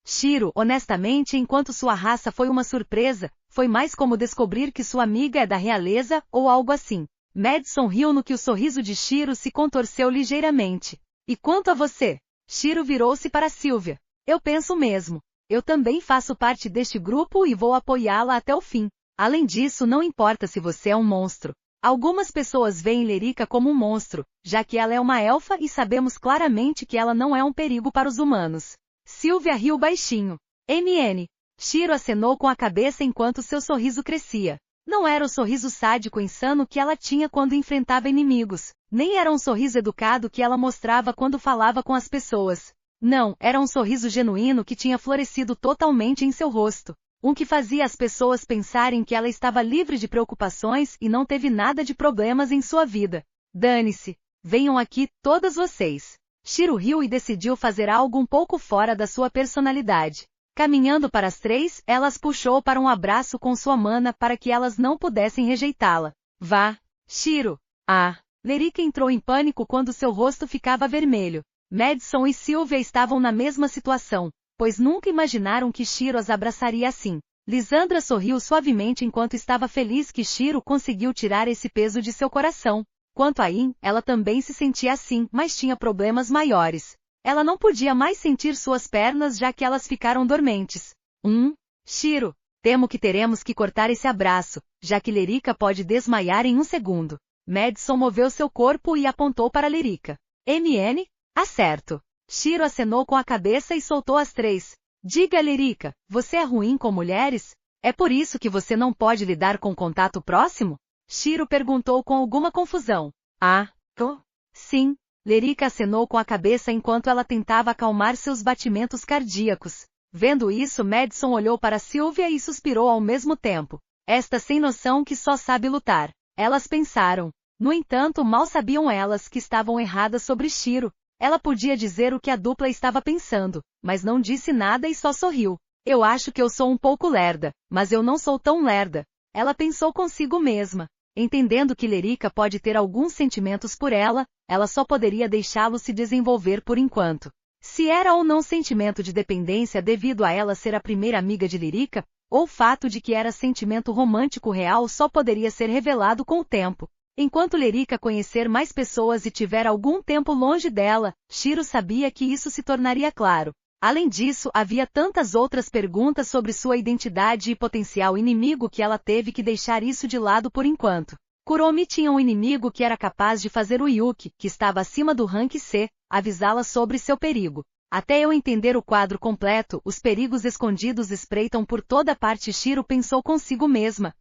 Shiro, honestamente, enquanto sua raça foi uma surpresa, foi mais como descobrir que sua amiga é da realeza, ou algo assim. Madison riu no que o sorriso de Shiro se contorceu ligeiramente. E quanto a você? Shiro virou-se para Sylvia. Eu penso mesmo. Eu também faço parte deste grupo e vou apoiá-la até o fim. Além disso, não importa se você é um monstro. Algumas pessoas veem Lyrica como um monstro, já que ela é uma elfa e sabemos claramente que ela não é um perigo para os humanos. Sylvia riu baixinho. Shiro acenou com a cabeça enquanto seu sorriso crescia. Não era o sorriso sádico insano que ela tinha quando enfrentava inimigos, nem era um sorriso educado que ela mostrava quando falava com as pessoas. Não, era um sorriso genuíno que tinha florescido totalmente em seu rosto. Um que fazia as pessoas pensarem que ela estava livre de preocupações e não teve nada de problemas em sua vida. Dane-se. Venham aqui, todas vocês. Shiro riu e decidiu fazer algo um pouco fora da sua personalidade. Caminhando para as três, ela as puxou para um abraço com sua mana para que elas não pudessem rejeitá-la. Vá, Shiro. Ah. Lerika entrou em pânico quando seu rosto ficava vermelho. Madison e Sylvia estavam na mesma situação, pois nunca imaginaram que Shiro as abraçaria assim. Lisandra sorriu suavemente enquanto estava feliz que Shiro conseguiu tirar esse peso de seu coração. Quanto a In, ela também se sentia assim, mas tinha problemas maiores. Ela não podia mais sentir suas pernas já que elas ficaram dormentes. Shiro, temo que teremos que cortar esse abraço, já que Lerika pode desmaiar em um segundo. Madison moveu seu corpo e apontou para Lerika. MN? Acerto. Shiro acenou com a cabeça e soltou as três. Diga, Lerika, você é ruim com mulheres? É por isso que você não pode lidar com contato próximo? Shiro perguntou com alguma confusão. Sim. Lerika acenou com a cabeça enquanto ela tentava acalmar seus batimentos cardíacos. Vendo isso, Madison olhou para Sylvia e suspirou ao mesmo tempo. Esta sem noção que só sabe lutar. Elas pensaram. No entanto, mal sabiam elas que estavam erradas sobre Shiro. Ela podia dizer o que a dupla estava pensando, mas não disse nada e só sorriu. Eu acho que eu sou um pouco lerda, mas eu não sou tão lerda. Ela pensou consigo mesma. Entendendo que Lerika pode ter alguns sentimentos por ela, ela só poderia deixá-lo se desenvolver por enquanto. Se era ou não sentimento de dependência devido a ela ser a primeira amiga de Lerika, ou o fato de que era sentimento romântico real só poderia ser revelado com o tempo. Enquanto Lerika conhecer mais pessoas e tiver algum tempo longe dela, Shiro sabia que isso se tornaria claro. Além disso, havia tantas outras perguntas sobre sua identidade e potencial inimigo que ela teve que deixar isso de lado por enquanto. Kuromi tinha um inimigo que era capaz de fazer o Yuki, que estava acima do rank C, avisá-la sobre seu perigo. Até eu entender o quadro completo, os perigos escondidos espreitam por toda parte. Shiro pensou consigo mesma.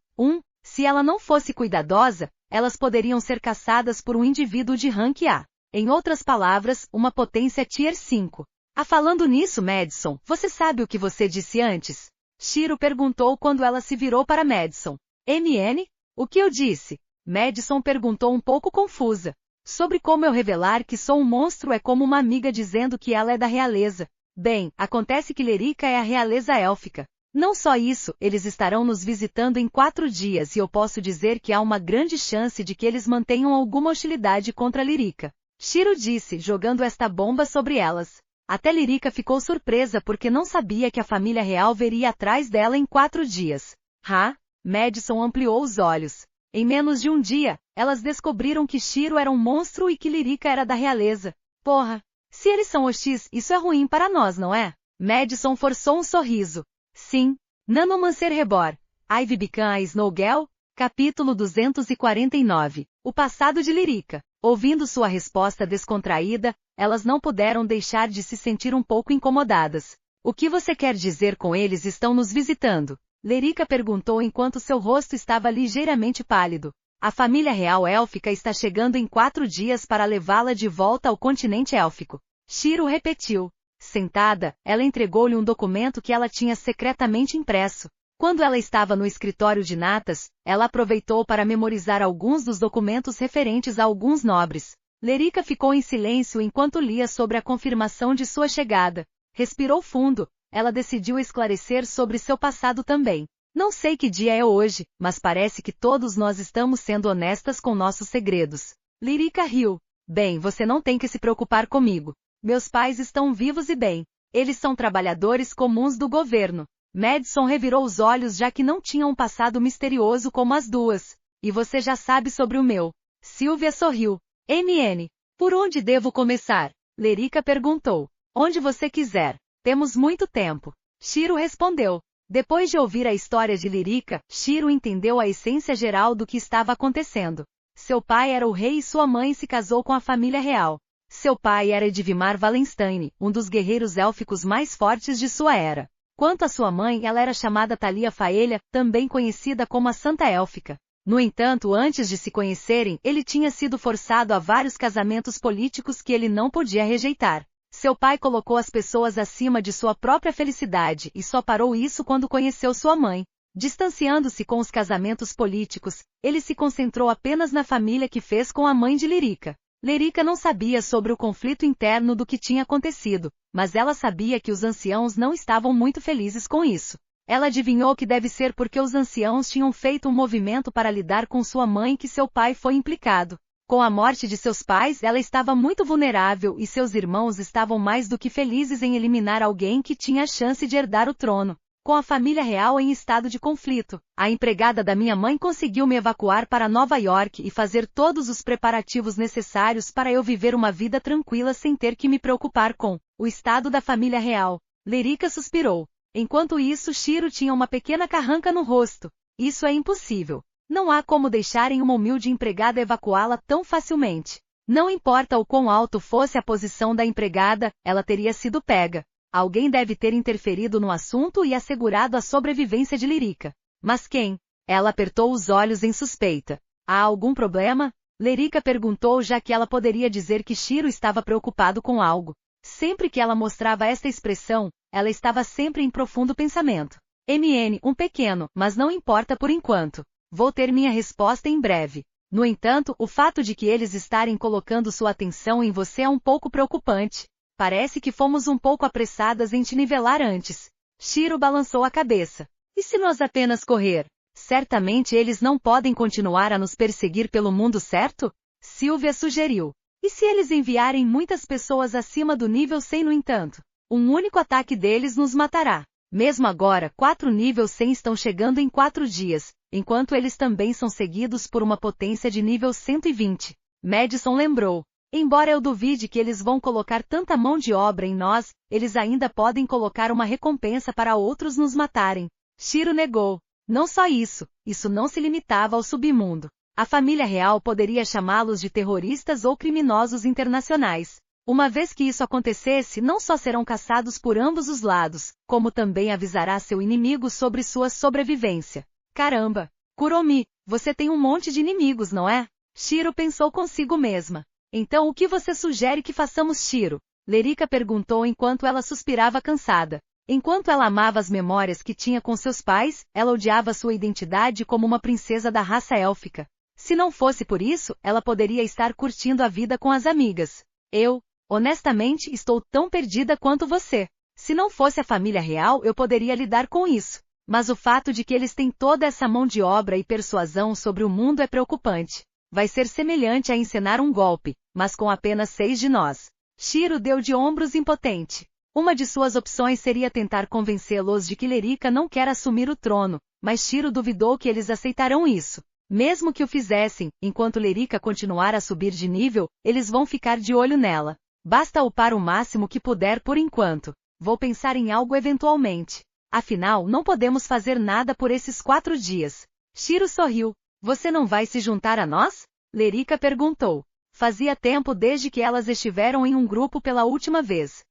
Se ela não fosse cuidadosa, elas poderiam ser caçadas por um indivíduo de rank A. Em outras palavras, uma potência Tier 5. Falando nisso, Madison, você sabe o que você disse antes? Shiro perguntou quando ela se virou para Madison. MN? O que eu disse? Madison perguntou um pouco confusa. Sobre como eu revelar que sou um monstro é como uma amiga dizendo que ela é da realeza. Bem, acontece que Lerika é a realeza élfica. Não só isso, eles estarão nos visitando em 4 dias e eu posso dizer que há uma grande chance de que eles mantenham alguma hostilidade contra Lerika. Shiro disse, jogando esta bomba sobre elas. Até Lerika ficou surpresa porque não sabia que a família real veria atrás dela em 4 dias. Madison ampliou os olhos. Em menos de um dia, elas descobriram que Shiro era um monstro e que Lerika era da realeza. Porra! Se eles são hostis, isso é ruim para nós, não é? Madison forçou um sorriso. Sim. Nanomancer Rebor. Ivy Become a Snowgirl? Capítulo 249. O passado de Lerika. Ouvindo sua resposta descontraída, elas não puderam deixar de se sentir um pouco incomodadas. O que você quer dizer com eles estão nos visitando? Lerika perguntou enquanto seu rosto estava ligeiramente pálido. A família real élfica está chegando em 4 dias para levá-la de volta ao continente élfico. Shiro repetiu. Sentada, ela entregou-lhe um documento que ela tinha secretamente impresso. Quando ela estava no escritório de Natas, ela aproveitou para memorizar alguns dos documentos referentes a alguns nobres. Lerika ficou em silêncio enquanto lia sobre a confirmação de sua chegada. Respirou fundo. Ela decidiu esclarecer sobre seu passado também. Não sei que dia é hoje, mas parece que todos nós estamos sendo honestas com nossos segredos. Lerika riu. Bem, você não tem que se preocupar comigo. Meus pais estão vivos e bem. Eles são trabalhadores comuns do governo. Madison revirou os olhos já que não tinha um passado misterioso como as duas. E você já sabe sobre o meu. Sylvia sorriu. MN. Por onde devo começar? Lerika perguntou. Onde você quiser. Temos muito tempo. Shiro respondeu. Depois de ouvir a história de Lerika, Shiro entendeu a essência geral do que estava acontecendo. Seu pai era o rei e sua mãe se casou com a família real. Seu pai era Edvimar Wallenstein, um dos guerreiros élficos mais fortes de sua era. Quanto à sua mãe, ela era chamada Thalia Faelha, também conhecida como a Santa Élfica. No entanto, antes de se conhecerem, ele tinha sido forçado a vários casamentos políticos que ele não podia rejeitar. Seu pai colocou as pessoas acima de sua própria felicidade e só parou isso quando conheceu sua mãe. Distanciando-se com os casamentos políticos, ele se concentrou apenas na família que fez com a mãe de Lerica. Lerica não sabia sobre o conflito interno do que tinha acontecido, mas ela sabia que os anciãos não estavam muito felizes com isso. Ela adivinhou que deve ser porque os anciãos tinham feito um movimento para lidar com sua mãe que seu pai foi implicado. Com a morte de seus pais, ela estava muito vulnerável e seus irmãos estavam mais do que felizes em eliminar alguém que tinha a chance de herdar o trono. Com a família real em estado de conflito, a empregada da minha mãe conseguiu me evacuar para Nova York e fazer todos os preparativos necessários para eu viver uma vida tranquila sem ter que me preocupar com o estado da família real. Lerica suspirou. Enquanto isso, Shiro tinha uma pequena carranca no rosto. Isso é impossível. Não há como deixarem uma humilde empregada evacuá-la tão facilmente. Não importa o quão alto fosse a posição da empregada, ela teria sido pega. Alguém deve ter interferido no assunto e assegurado a sobrevivência de Lerica. Mas quem? Ela apertou os olhos em suspeita. Há algum problema? Lerica perguntou, já que ela poderia dizer que Shiro estava preocupado com algo. Sempre que ela mostrava esta expressão, ela estava sempre em profundo pensamento. Um pequeno, mas não importa por enquanto. Vou ter minha resposta em breve. No entanto, o fato de que eles estarem colocando sua atenção em você é um pouco preocupante. Parece que fomos um pouco apressadas em te nivelar antes. Shiro balançou a cabeça. E se nós apenas correr? Certamente eles não podem continuar a nos perseguir pelo mundo, certo? Sylvia sugeriu. E se eles enviarem muitas pessoas acima do nível 100 no entanto? Um único ataque deles nos matará. Mesmo agora, 4 nível 100 estão chegando em 4 dias, enquanto eles também são seguidos por uma potência de nível 120. Madison lembrou. Embora eu duvide que eles vão colocar tanta mão de obra em nós, eles ainda podem colocar uma recompensa para outros nos matarem. Shiro negou. Não só isso não se limitava ao submundo. A família real poderia chamá-los de terroristas ou criminosos internacionais. Uma vez que isso acontecesse, não só serão caçados por ambos os lados, como também avisará seu inimigo sobre sua sobrevivência. Caramba! Kuromi, você tem um monte de inimigos, não é? Shiro pensou consigo mesma. Então o que você sugere que façamos, Shiro? Lerica perguntou enquanto ela suspirava cansada. Enquanto ela amava as memórias que tinha com seus pais, ela odiava sua identidade como uma princesa da raça élfica. Se não fosse por isso, ela poderia estar curtindo a vida com as amigas. Honestamente, estou tão perdida quanto você. Se não fosse a família real, eu poderia lidar com isso. Mas o fato de que eles têm toda essa mão de obra e persuasão sobre o mundo é preocupante. Vai ser semelhante a encenar um golpe, mas com apenas 6 de nós. Shiro deu de ombros impotente. Uma de suas opções seria tentar convencê-los de que Lerica não quer assumir o trono, mas Shiro duvidou que eles aceitarão isso. Mesmo que o fizessem, enquanto Lerica continuar a subir de nível, eles vão ficar de olho nela. Basta upar o máximo que puder por enquanto. Vou pensar em algo eventualmente. Afinal, não podemos fazer nada por esses 4 dias. Shiro sorriu. Você não vai se juntar a nós? Lerica perguntou. Fazia tempo desde que elas estiveram em um grupo pela última vez.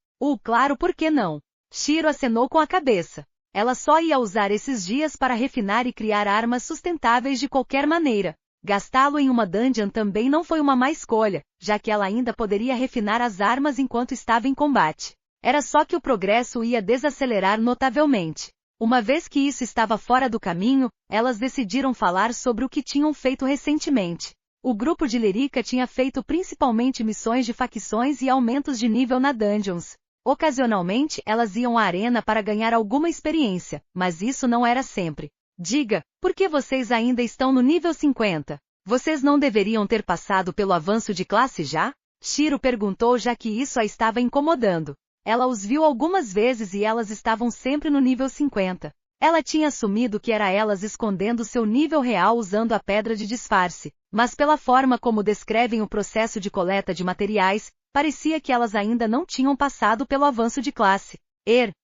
Claro, por que não? Shiro acenou com a cabeça. Ela só ia usar esses dias para refinar e criar armas sustentáveis de qualquer maneira. Gastá-lo em uma dungeon também não foi uma má escolha, já que ela ainda poderia refinar as armas enquanto estava em combate. Era só que o progresso ia desacelerar notavelmente. Uma vez que isso estava fora do caminho, elas decidiram falar sobre o que tinham feito recentemente. O grupo de Lerica tinha feito principalmente missões de facções e aumentos de nível na Dungeons. Ocasionalmente, elas iam à arena para ganhar alguma experiência, mas isso não era sempre. Diga, por que vocês ainda estão no nível 50? Vocês não deveriam ter passado pelo avanço de classe já? Shiro perguntou, já que isso a estava incomodando. Ela os viu algumas vezes e elas estavam sempre no nível 50. Ela tinha assumido que era elas escondendo seu nível real usando a pedra de disfarce, mas pela forma como descrevem o processo de coleta de materiais, parecia que elas ainda não tinham passado pelo avanço de classe.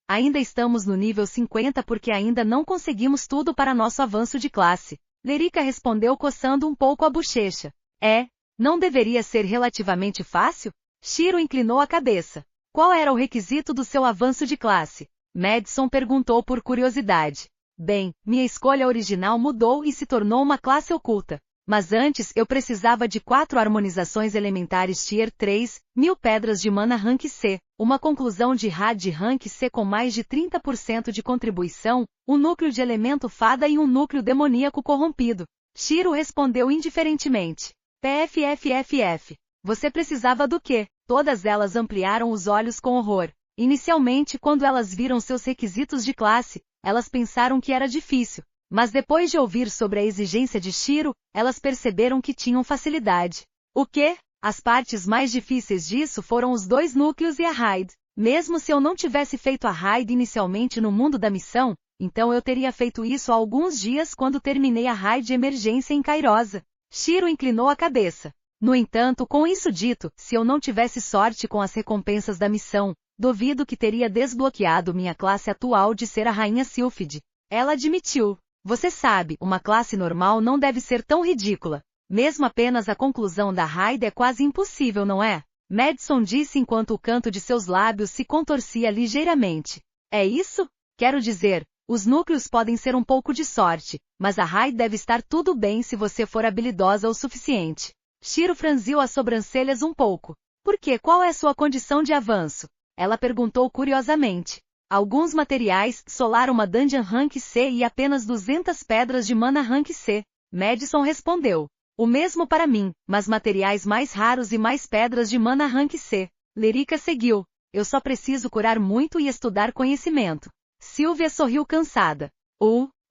Ainda estamos no nível 50 porque ainda não conseguimos tudo para nosso avanço de classe. Lerica respondeu coçando um pouco a bochecha. Não deveria ser relativamente fácil? Shiro inclinou a cabeça. Qual era o requisito do seu avanço de classe? Madison perguntou por curiosidade. Bem, minha escolha original mudou e se tornou uma classe oculta. Mas antes eu precisava de 4 harmonizações elementares Tier 3, 1000 pedras de mana Rank C, uma conclusão de RAD de Rank C com mais de 30% de contribuição, um núcleo de elemento fada e um núcleo demoníaco corrompido. Shiro respondeu indiferentemente. PFFFF. Você precisava do quê? Todas elas ampliaram os olhos com horror. Inicialmente, quando elas viram seus requisitos de classe, elas pensaram que era difícil. Mas depois de ouvir sobre a exigência de Shiro, elas perceberam que tinham facilidade. O quê? As partes mais difíceis disso foram os 2 núcleos e a raid. Mesmo se eu não tivesse feito a raid inicialmente no mundo da missão, então eu teria feito isso há alguns dias quando terminei a raid de emergência em Kairosa. Shiro inclinou a cabeça. No entanto, com isso dito, se eu não tivesse sorte com as recompensas da missão, duvido que teria desbloqueado minha classe atual de ser a Rainha Sylphid. Ela admitiu. Você sabe, uma classe normal não deve ser tão ridícula. Mesmo apenas a conclusão da raid é quase impossível, não é? Madison disse enquanto o canto de seus lábios se contorcia ligeiramente. É isso? Quero dizer, os núcleos podem ser um pouco de sorte, mas a raid deve estar tudo bem se você for habilidosa o suficiente. Shiro franziu as sobrancelhas um pouco. Por quê? Qual é sua condição de avanço? Ela perguntou curiosamente. Alguns materiais, solar uma Dungeon Rank C e apenas 200 pedras de mana Rank C. Madison respondeu. O mesmo para mim, mas materiais mais raros e mais pedras de mana Rank C. Lyrica seguiu. Eu só preciso curar muito e estudar conhecimento. Sylvia sorriu cansada.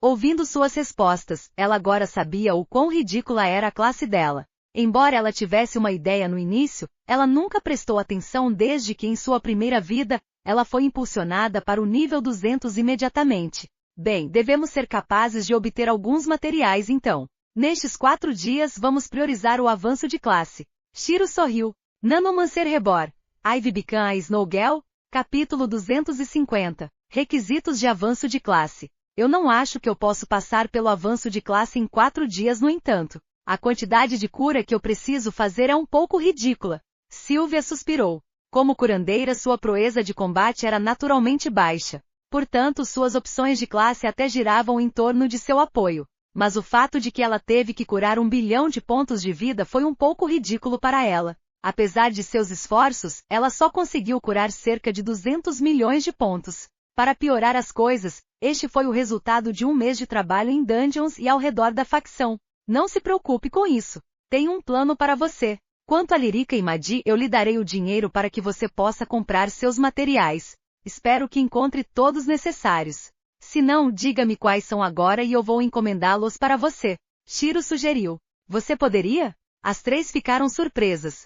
Ouvindo suas respostas, ela agora sabia o quão ridícula era a classe dela. Embora ela tivesse uma ideia no início, ela nunca prestou atenção desde que em sua primeira vida, ela foi impulsionada para o nível 200 imediatamente. Bem, devemos ser capazes de obter alguns materiais então. Nestes 4 dias vamos priorizar o avanço de classe. Shiro sorriu. Nanomancer Rebor. Ivy Bican Snowgel? Capítulo 250. Requisitos de avanço de classe. Eu não acho que eu posso passar pelo avanço de classe em 4 dias no entanto. A quantidade de cura que eu preciso fazer é um pouco ridícula. Sylvia suspirou. Como curandeira, sua proeza de combate era naturalmente baixa. Portanto, suas opções de classe até giravam em torno de seu apoio. Mas o fato de que ela teve que curar 1 bilhão de pontos de vida foi um pouco ridículo para ela. Apesar de seus esforços, ela só conseguiu curar cerca de 200 milhões de pontos. Para piorar as coisas, este foi o resultado de 1 mês de trabalho em dungeons e ao redor da facção. Não se preocupe com isso. Tenho um plano para você. Quanto a Lyrica e Madi, eu lhe darei o dinheiro para que você possa comprar seus materiais. Espero que encontre todos necessários. Se não, diga-me quais são agora e eu vou encomendá-los para você. Shiro sugeriu. Você poderia? As 3 ficaram surpresas.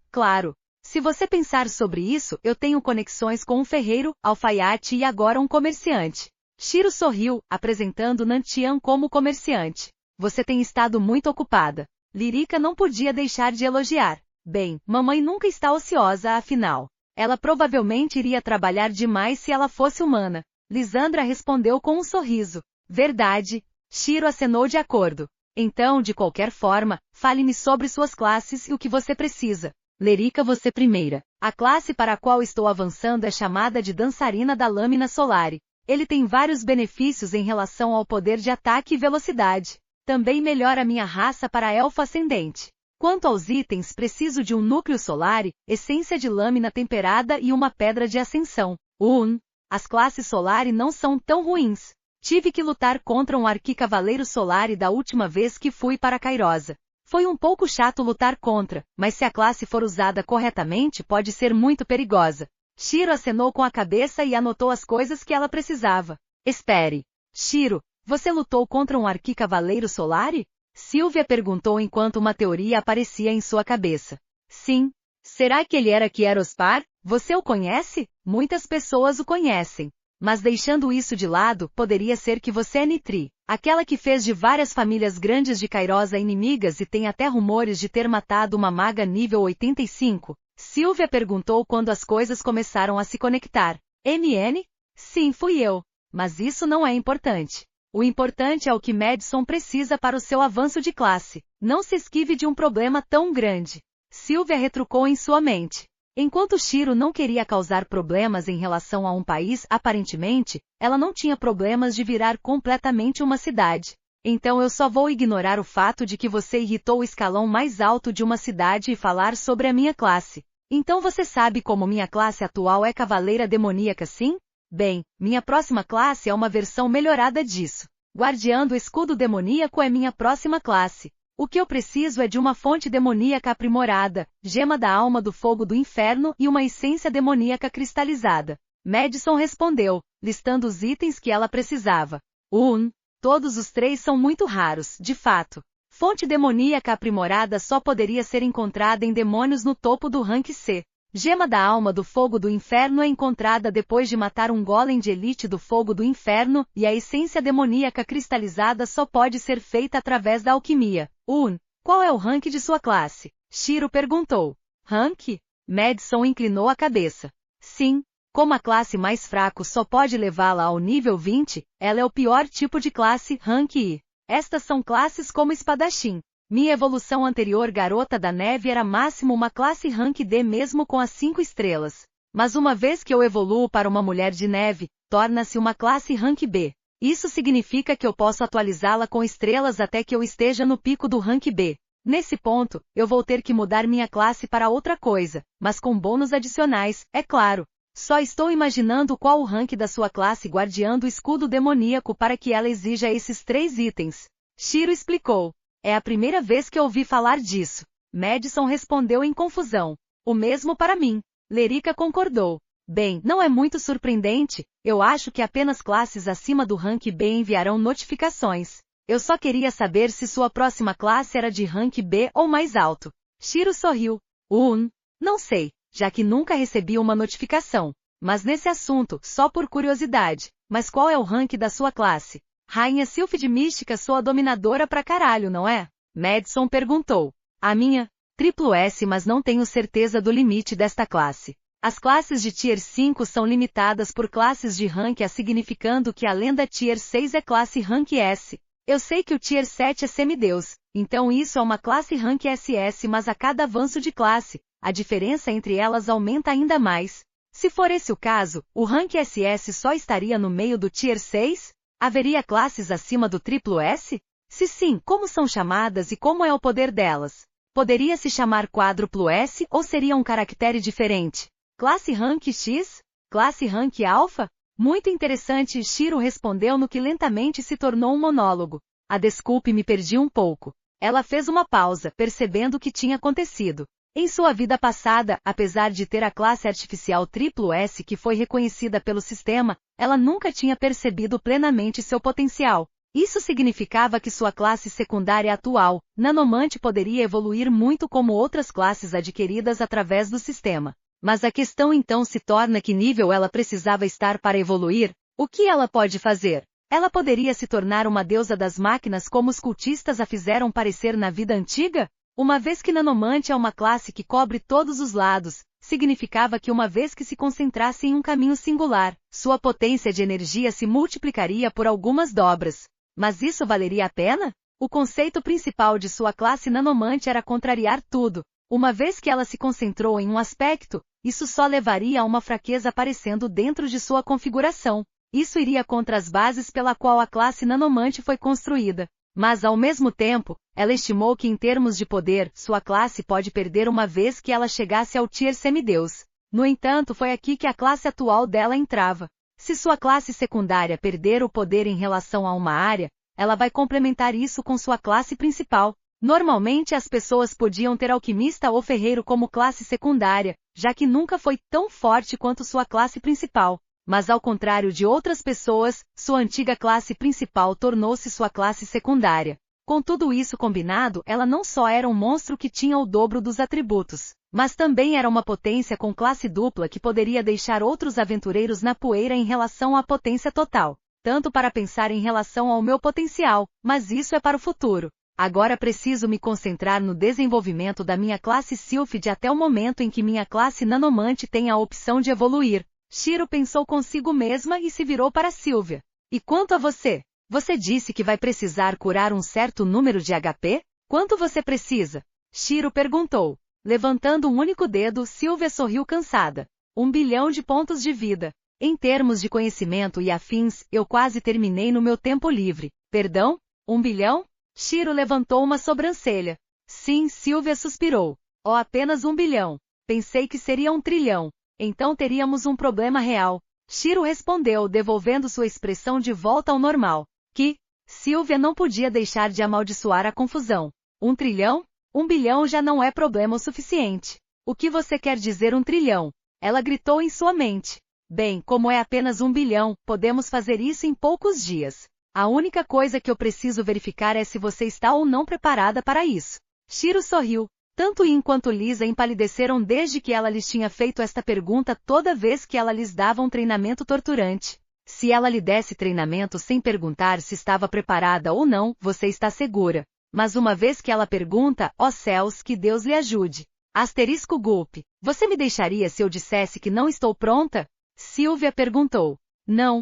Claro. Se você pensar sobre isso, eu tenho conexões com um ferreiro, alfaiate e agora um comerciante. Shiro sorriu, apresentando Nantian como comerciante. Você tem estado muito ocupada. Lyrica não podia deixar de elogiar. Bem, mamãe nunca está ociosa afinal. Ela provavelmente iria trabalhar demais se ela fosse humana. Lisandra respondeu com um sorriso. Verdade. Shiro acenou de acordo. Então, de qualquer forma, fale-me sobre suas classes e o que você precisa. Lyrica, você primeira. A classe para a qual estou avançando é chamada de Dançarina da Lâmina Solari. Ele tem vários benefícios em relação ao poder de ataque e velocidade. Também melhora minha raça para elfo ascendente. Quanto aos itens, preciso de um núcleo solari, essência de lâmina temperada e uma pedra de ascensão. As classes solari não são tão ruins. Tive que lutar contra um arquicavaleiro solari da última vez que fui para Kairosa. Foi um pouco chato lutar contra, mas se a classe for usada corretamente pode ser muito perigosa. Shiro acenou com a cabeça e anotou as coisas que ela precisava. Espere. Shiro, você lutou contra um arquicavaleiro solari? Sylvia perguntou enquanto uma teoria aparecia em sua cabeça. Sim. Será que ele era Kiarospar? Você o conhece? Muitas pessoas o conhecem. Mas deixando isso de lado, poderia ser que você é Nitri, aquela que fez de várias famílias grandes de Kairosa inimigas e tem até rumores de ter matado uma maga nível 85? Sylvia perguntou quando as coisas começaram a se conectar. MN? Sim, fui eu. Mas isso não é importante. O importante é o que Madison precisa para o seu avanço de classe. Não se esquive de um problema tão grande. Sylvia retrucou em sua mente. Enquanto Shiro não queria causar problemas em relação a um país, aparentemente, ela não tinha problemas de virar completamente uma cidade. Então eu só vou ignorar o fato de que você irritou o escalão mais alto de uma cidade e falar sobre a minha classe. Então você sabe como minha classe atual é Cavaleira Demoníaca, sim? Bem, minha próxima classe é uma versão melhorada disso. Guardiã do Escudo Demoníaco é minha próxima classe. O que eu preciso é de uma fonte demoníaca aprimorada, gema da alma do fogo do inferno e uma essência demoníaca cristalizada. Madison respondeu, listando os itens que ela precisava. Todos os 3 são muito raros, de fato. Fonte demoníaca aprimorada só poderia ser encontrada em demônios no topo do rank C. Gema da alma do fogo do inferno é encontrada depois de matar um golem de elite do fogo do inferno, e a essência demoníaca cristalizada só pode ser feita através da alquimia. Qual é o rank de sua classe? Shiro perguntou. Rank? Madison inclinou a cabeça. Sim. Como a classe mais fraco só pode levá-la ao nível 20, ela é o pior tipo de classe, rank I. Estas são classes como espadachim. Minha evolução anterior Garota da Neve era máximo uma classe rank D mesmo com as 5 estrelas. Mas uma vez que eu evoluo para uma Mulher de Neve, torna-se uma classe rank B. Isso significa que eu posso atualizá-la com estrelas até que eu esteja no pico do rank B. Nesse ponto, eu vou ter que mudar minha classe para outra coisa, mas com bônus adicionais, é claro. Só estou imaginando qual o rank da sua classe Guardiã do Escudo Demoníaco para que ela exija esses 3 itens. Shiro explicou. É a primeira vez que ouvi falar disso. Madison respondeu em confusão. O mesmo para mim. Lerica concordou. Bem, não é muito surpreendente, eu acho que apenas classes acima do rank B enviarão notificações. Eu só queria saber se sua próxima classe era de rank B ou mais alto. Shiro sorriu. Não sei, já que nunca recebi uma notificação. Mas nesse assunto, só por curiosidade. Mas qual é o rank da sua classe? Rainha Sylphid Mística, sou a dominadora pra caralho, não é? Madison perguntou. A minha? S, mas não tenho certeza do limite desta classe. As classes de Tier 5 são limitadas por classes de rank A, significando que a lenda Tier 6 é classe rank S. Eu sei que o Tier 7 é semideus, então isso é uma classe rank SS, mas a cada avanço de classe, a diferença entre elas aumenta ainda mais. Se for esse o caso, o rank SS só estaria no meio do Tier 6? Haveria classes acima do S? Se sim, como são chamadas e como é o poder delas? Poderia se chamar quádruplo S ou seria um caractere diferente? Classe rank X? Classe rank alpha? Muito interessante, Shiro respondeu no que lentamente se tornou um monólogo. Desculpe, me perdi um pouco. Ela fez uma pausa, percebendo o que tinha acontecido. Em sua vida passada, apesar de ter a classe artificial S que foi reconhecida pelo sistema, ela nunca tinha percebido plenamente seu potencial. Isso significava que sua classe secundária atual, Nanomante, poderia evoluir muito como outras classes adquiridas através do sistema. Mas a questão então se torna: que nível ela precisava estar para evoluir? O que ela pode fazer? Ela poderia se tornar uma deusa das máquinas como os cultistas a fizeram parecer na vida antiga? Uma vez que Nanomante é uma classe que cobre todos os lados, significava que uma vez que se concentrasse em um caminho singular, sua potência de energia se multiplicaria por algumas dobras. Mas isso valeria a pena? O conceito principal de sua classe Nanomante era contrariar tudo. Uma vez que ela se concentrou em um aspecto, isso só levaria a uma fraqueza aparecendo dentro de sua configuração. Isso iria contra as bases pela qual a classe Nanomante foi construída. Mas, ao mesmo tempo, ela estimou que em termos de poder, sua classe pode perder uma vez que ela chegasse ao Tier Semideus. No entanto, foi aqui que a classe atual dela entrava. Se sua classe secundária perder o poder em relação a uma área, ela vai complementar isso com sua classe principal. Normalmente as pessoas podiam ter alquimista ou ferreiro como classe secundária, já que nunca foi tão forte quanto sua classe principal. Mas ao contrário de outras pessoas, sua antiga classe principal tornou-se sua classe secundária. Com tudo isso combinado, ela não só era um monstro que tinha o dobro dos atributos, mas também era uma potência com classe dupla que poderia deixar outros aventureiros na poeira em relação à potência total. Tanto para pensar em relação ao meu potencial, mas isso é para o futuro. Agora preciso me concentrar no desenvolvimento da minha classe Sylphid até o momento em que minha classe Nanomante tenha a opção de evoluir. Shiro pensou consigo mesma e se virou para Sylvia. E quanto a você? Você disse que vai precisar curar um certo número de HP? Quanto você precisa? Shiro perguntou. Levantando um único dedo, Silvia sorriu cansada. 1 bilhão de pontos de vida. Em termos de conhecimento e afins, eu quase terminei no meu tempo livre. Perdão? 1 bilhão? Shiro levantou uma sobrancelha. Sim, Silvia suspirou. Oh, apenas 1 bilhão. Pensei que seria 1 trilhão. Então teríamos um problema real. Shiro respondeu, devolvendo sua expressão de volta ao normal. Silvia não podia deixar de amaldiçoar a confusão. 1 trilhão? 1 bilhão já não é problema o suficiente. O que você quer dizer 1 trilhão? Ela gritou em sua mente. Bem, como é apenas 1 bilhão, podemos fazer isso em poucos dias. A única coisa que eu preciso verificar é se você está ou não preparada para isso. Shiro sorriu. Tanto Yin quanto Lisa empalideceram desde que ela lhes tinha feito esta pergunta toda vez que ela lhes dava um treinamento torturante. Se ela lhe desse treinamento sem perguntar se estava preparada ou não, você está segura. Mas uma vez que ela pergunta, ó céus, que Deus lhe ajude. Asterisco Gulp. Você me deixaria se eu dissesse que não estou pronta? Silvia perguntou. Não,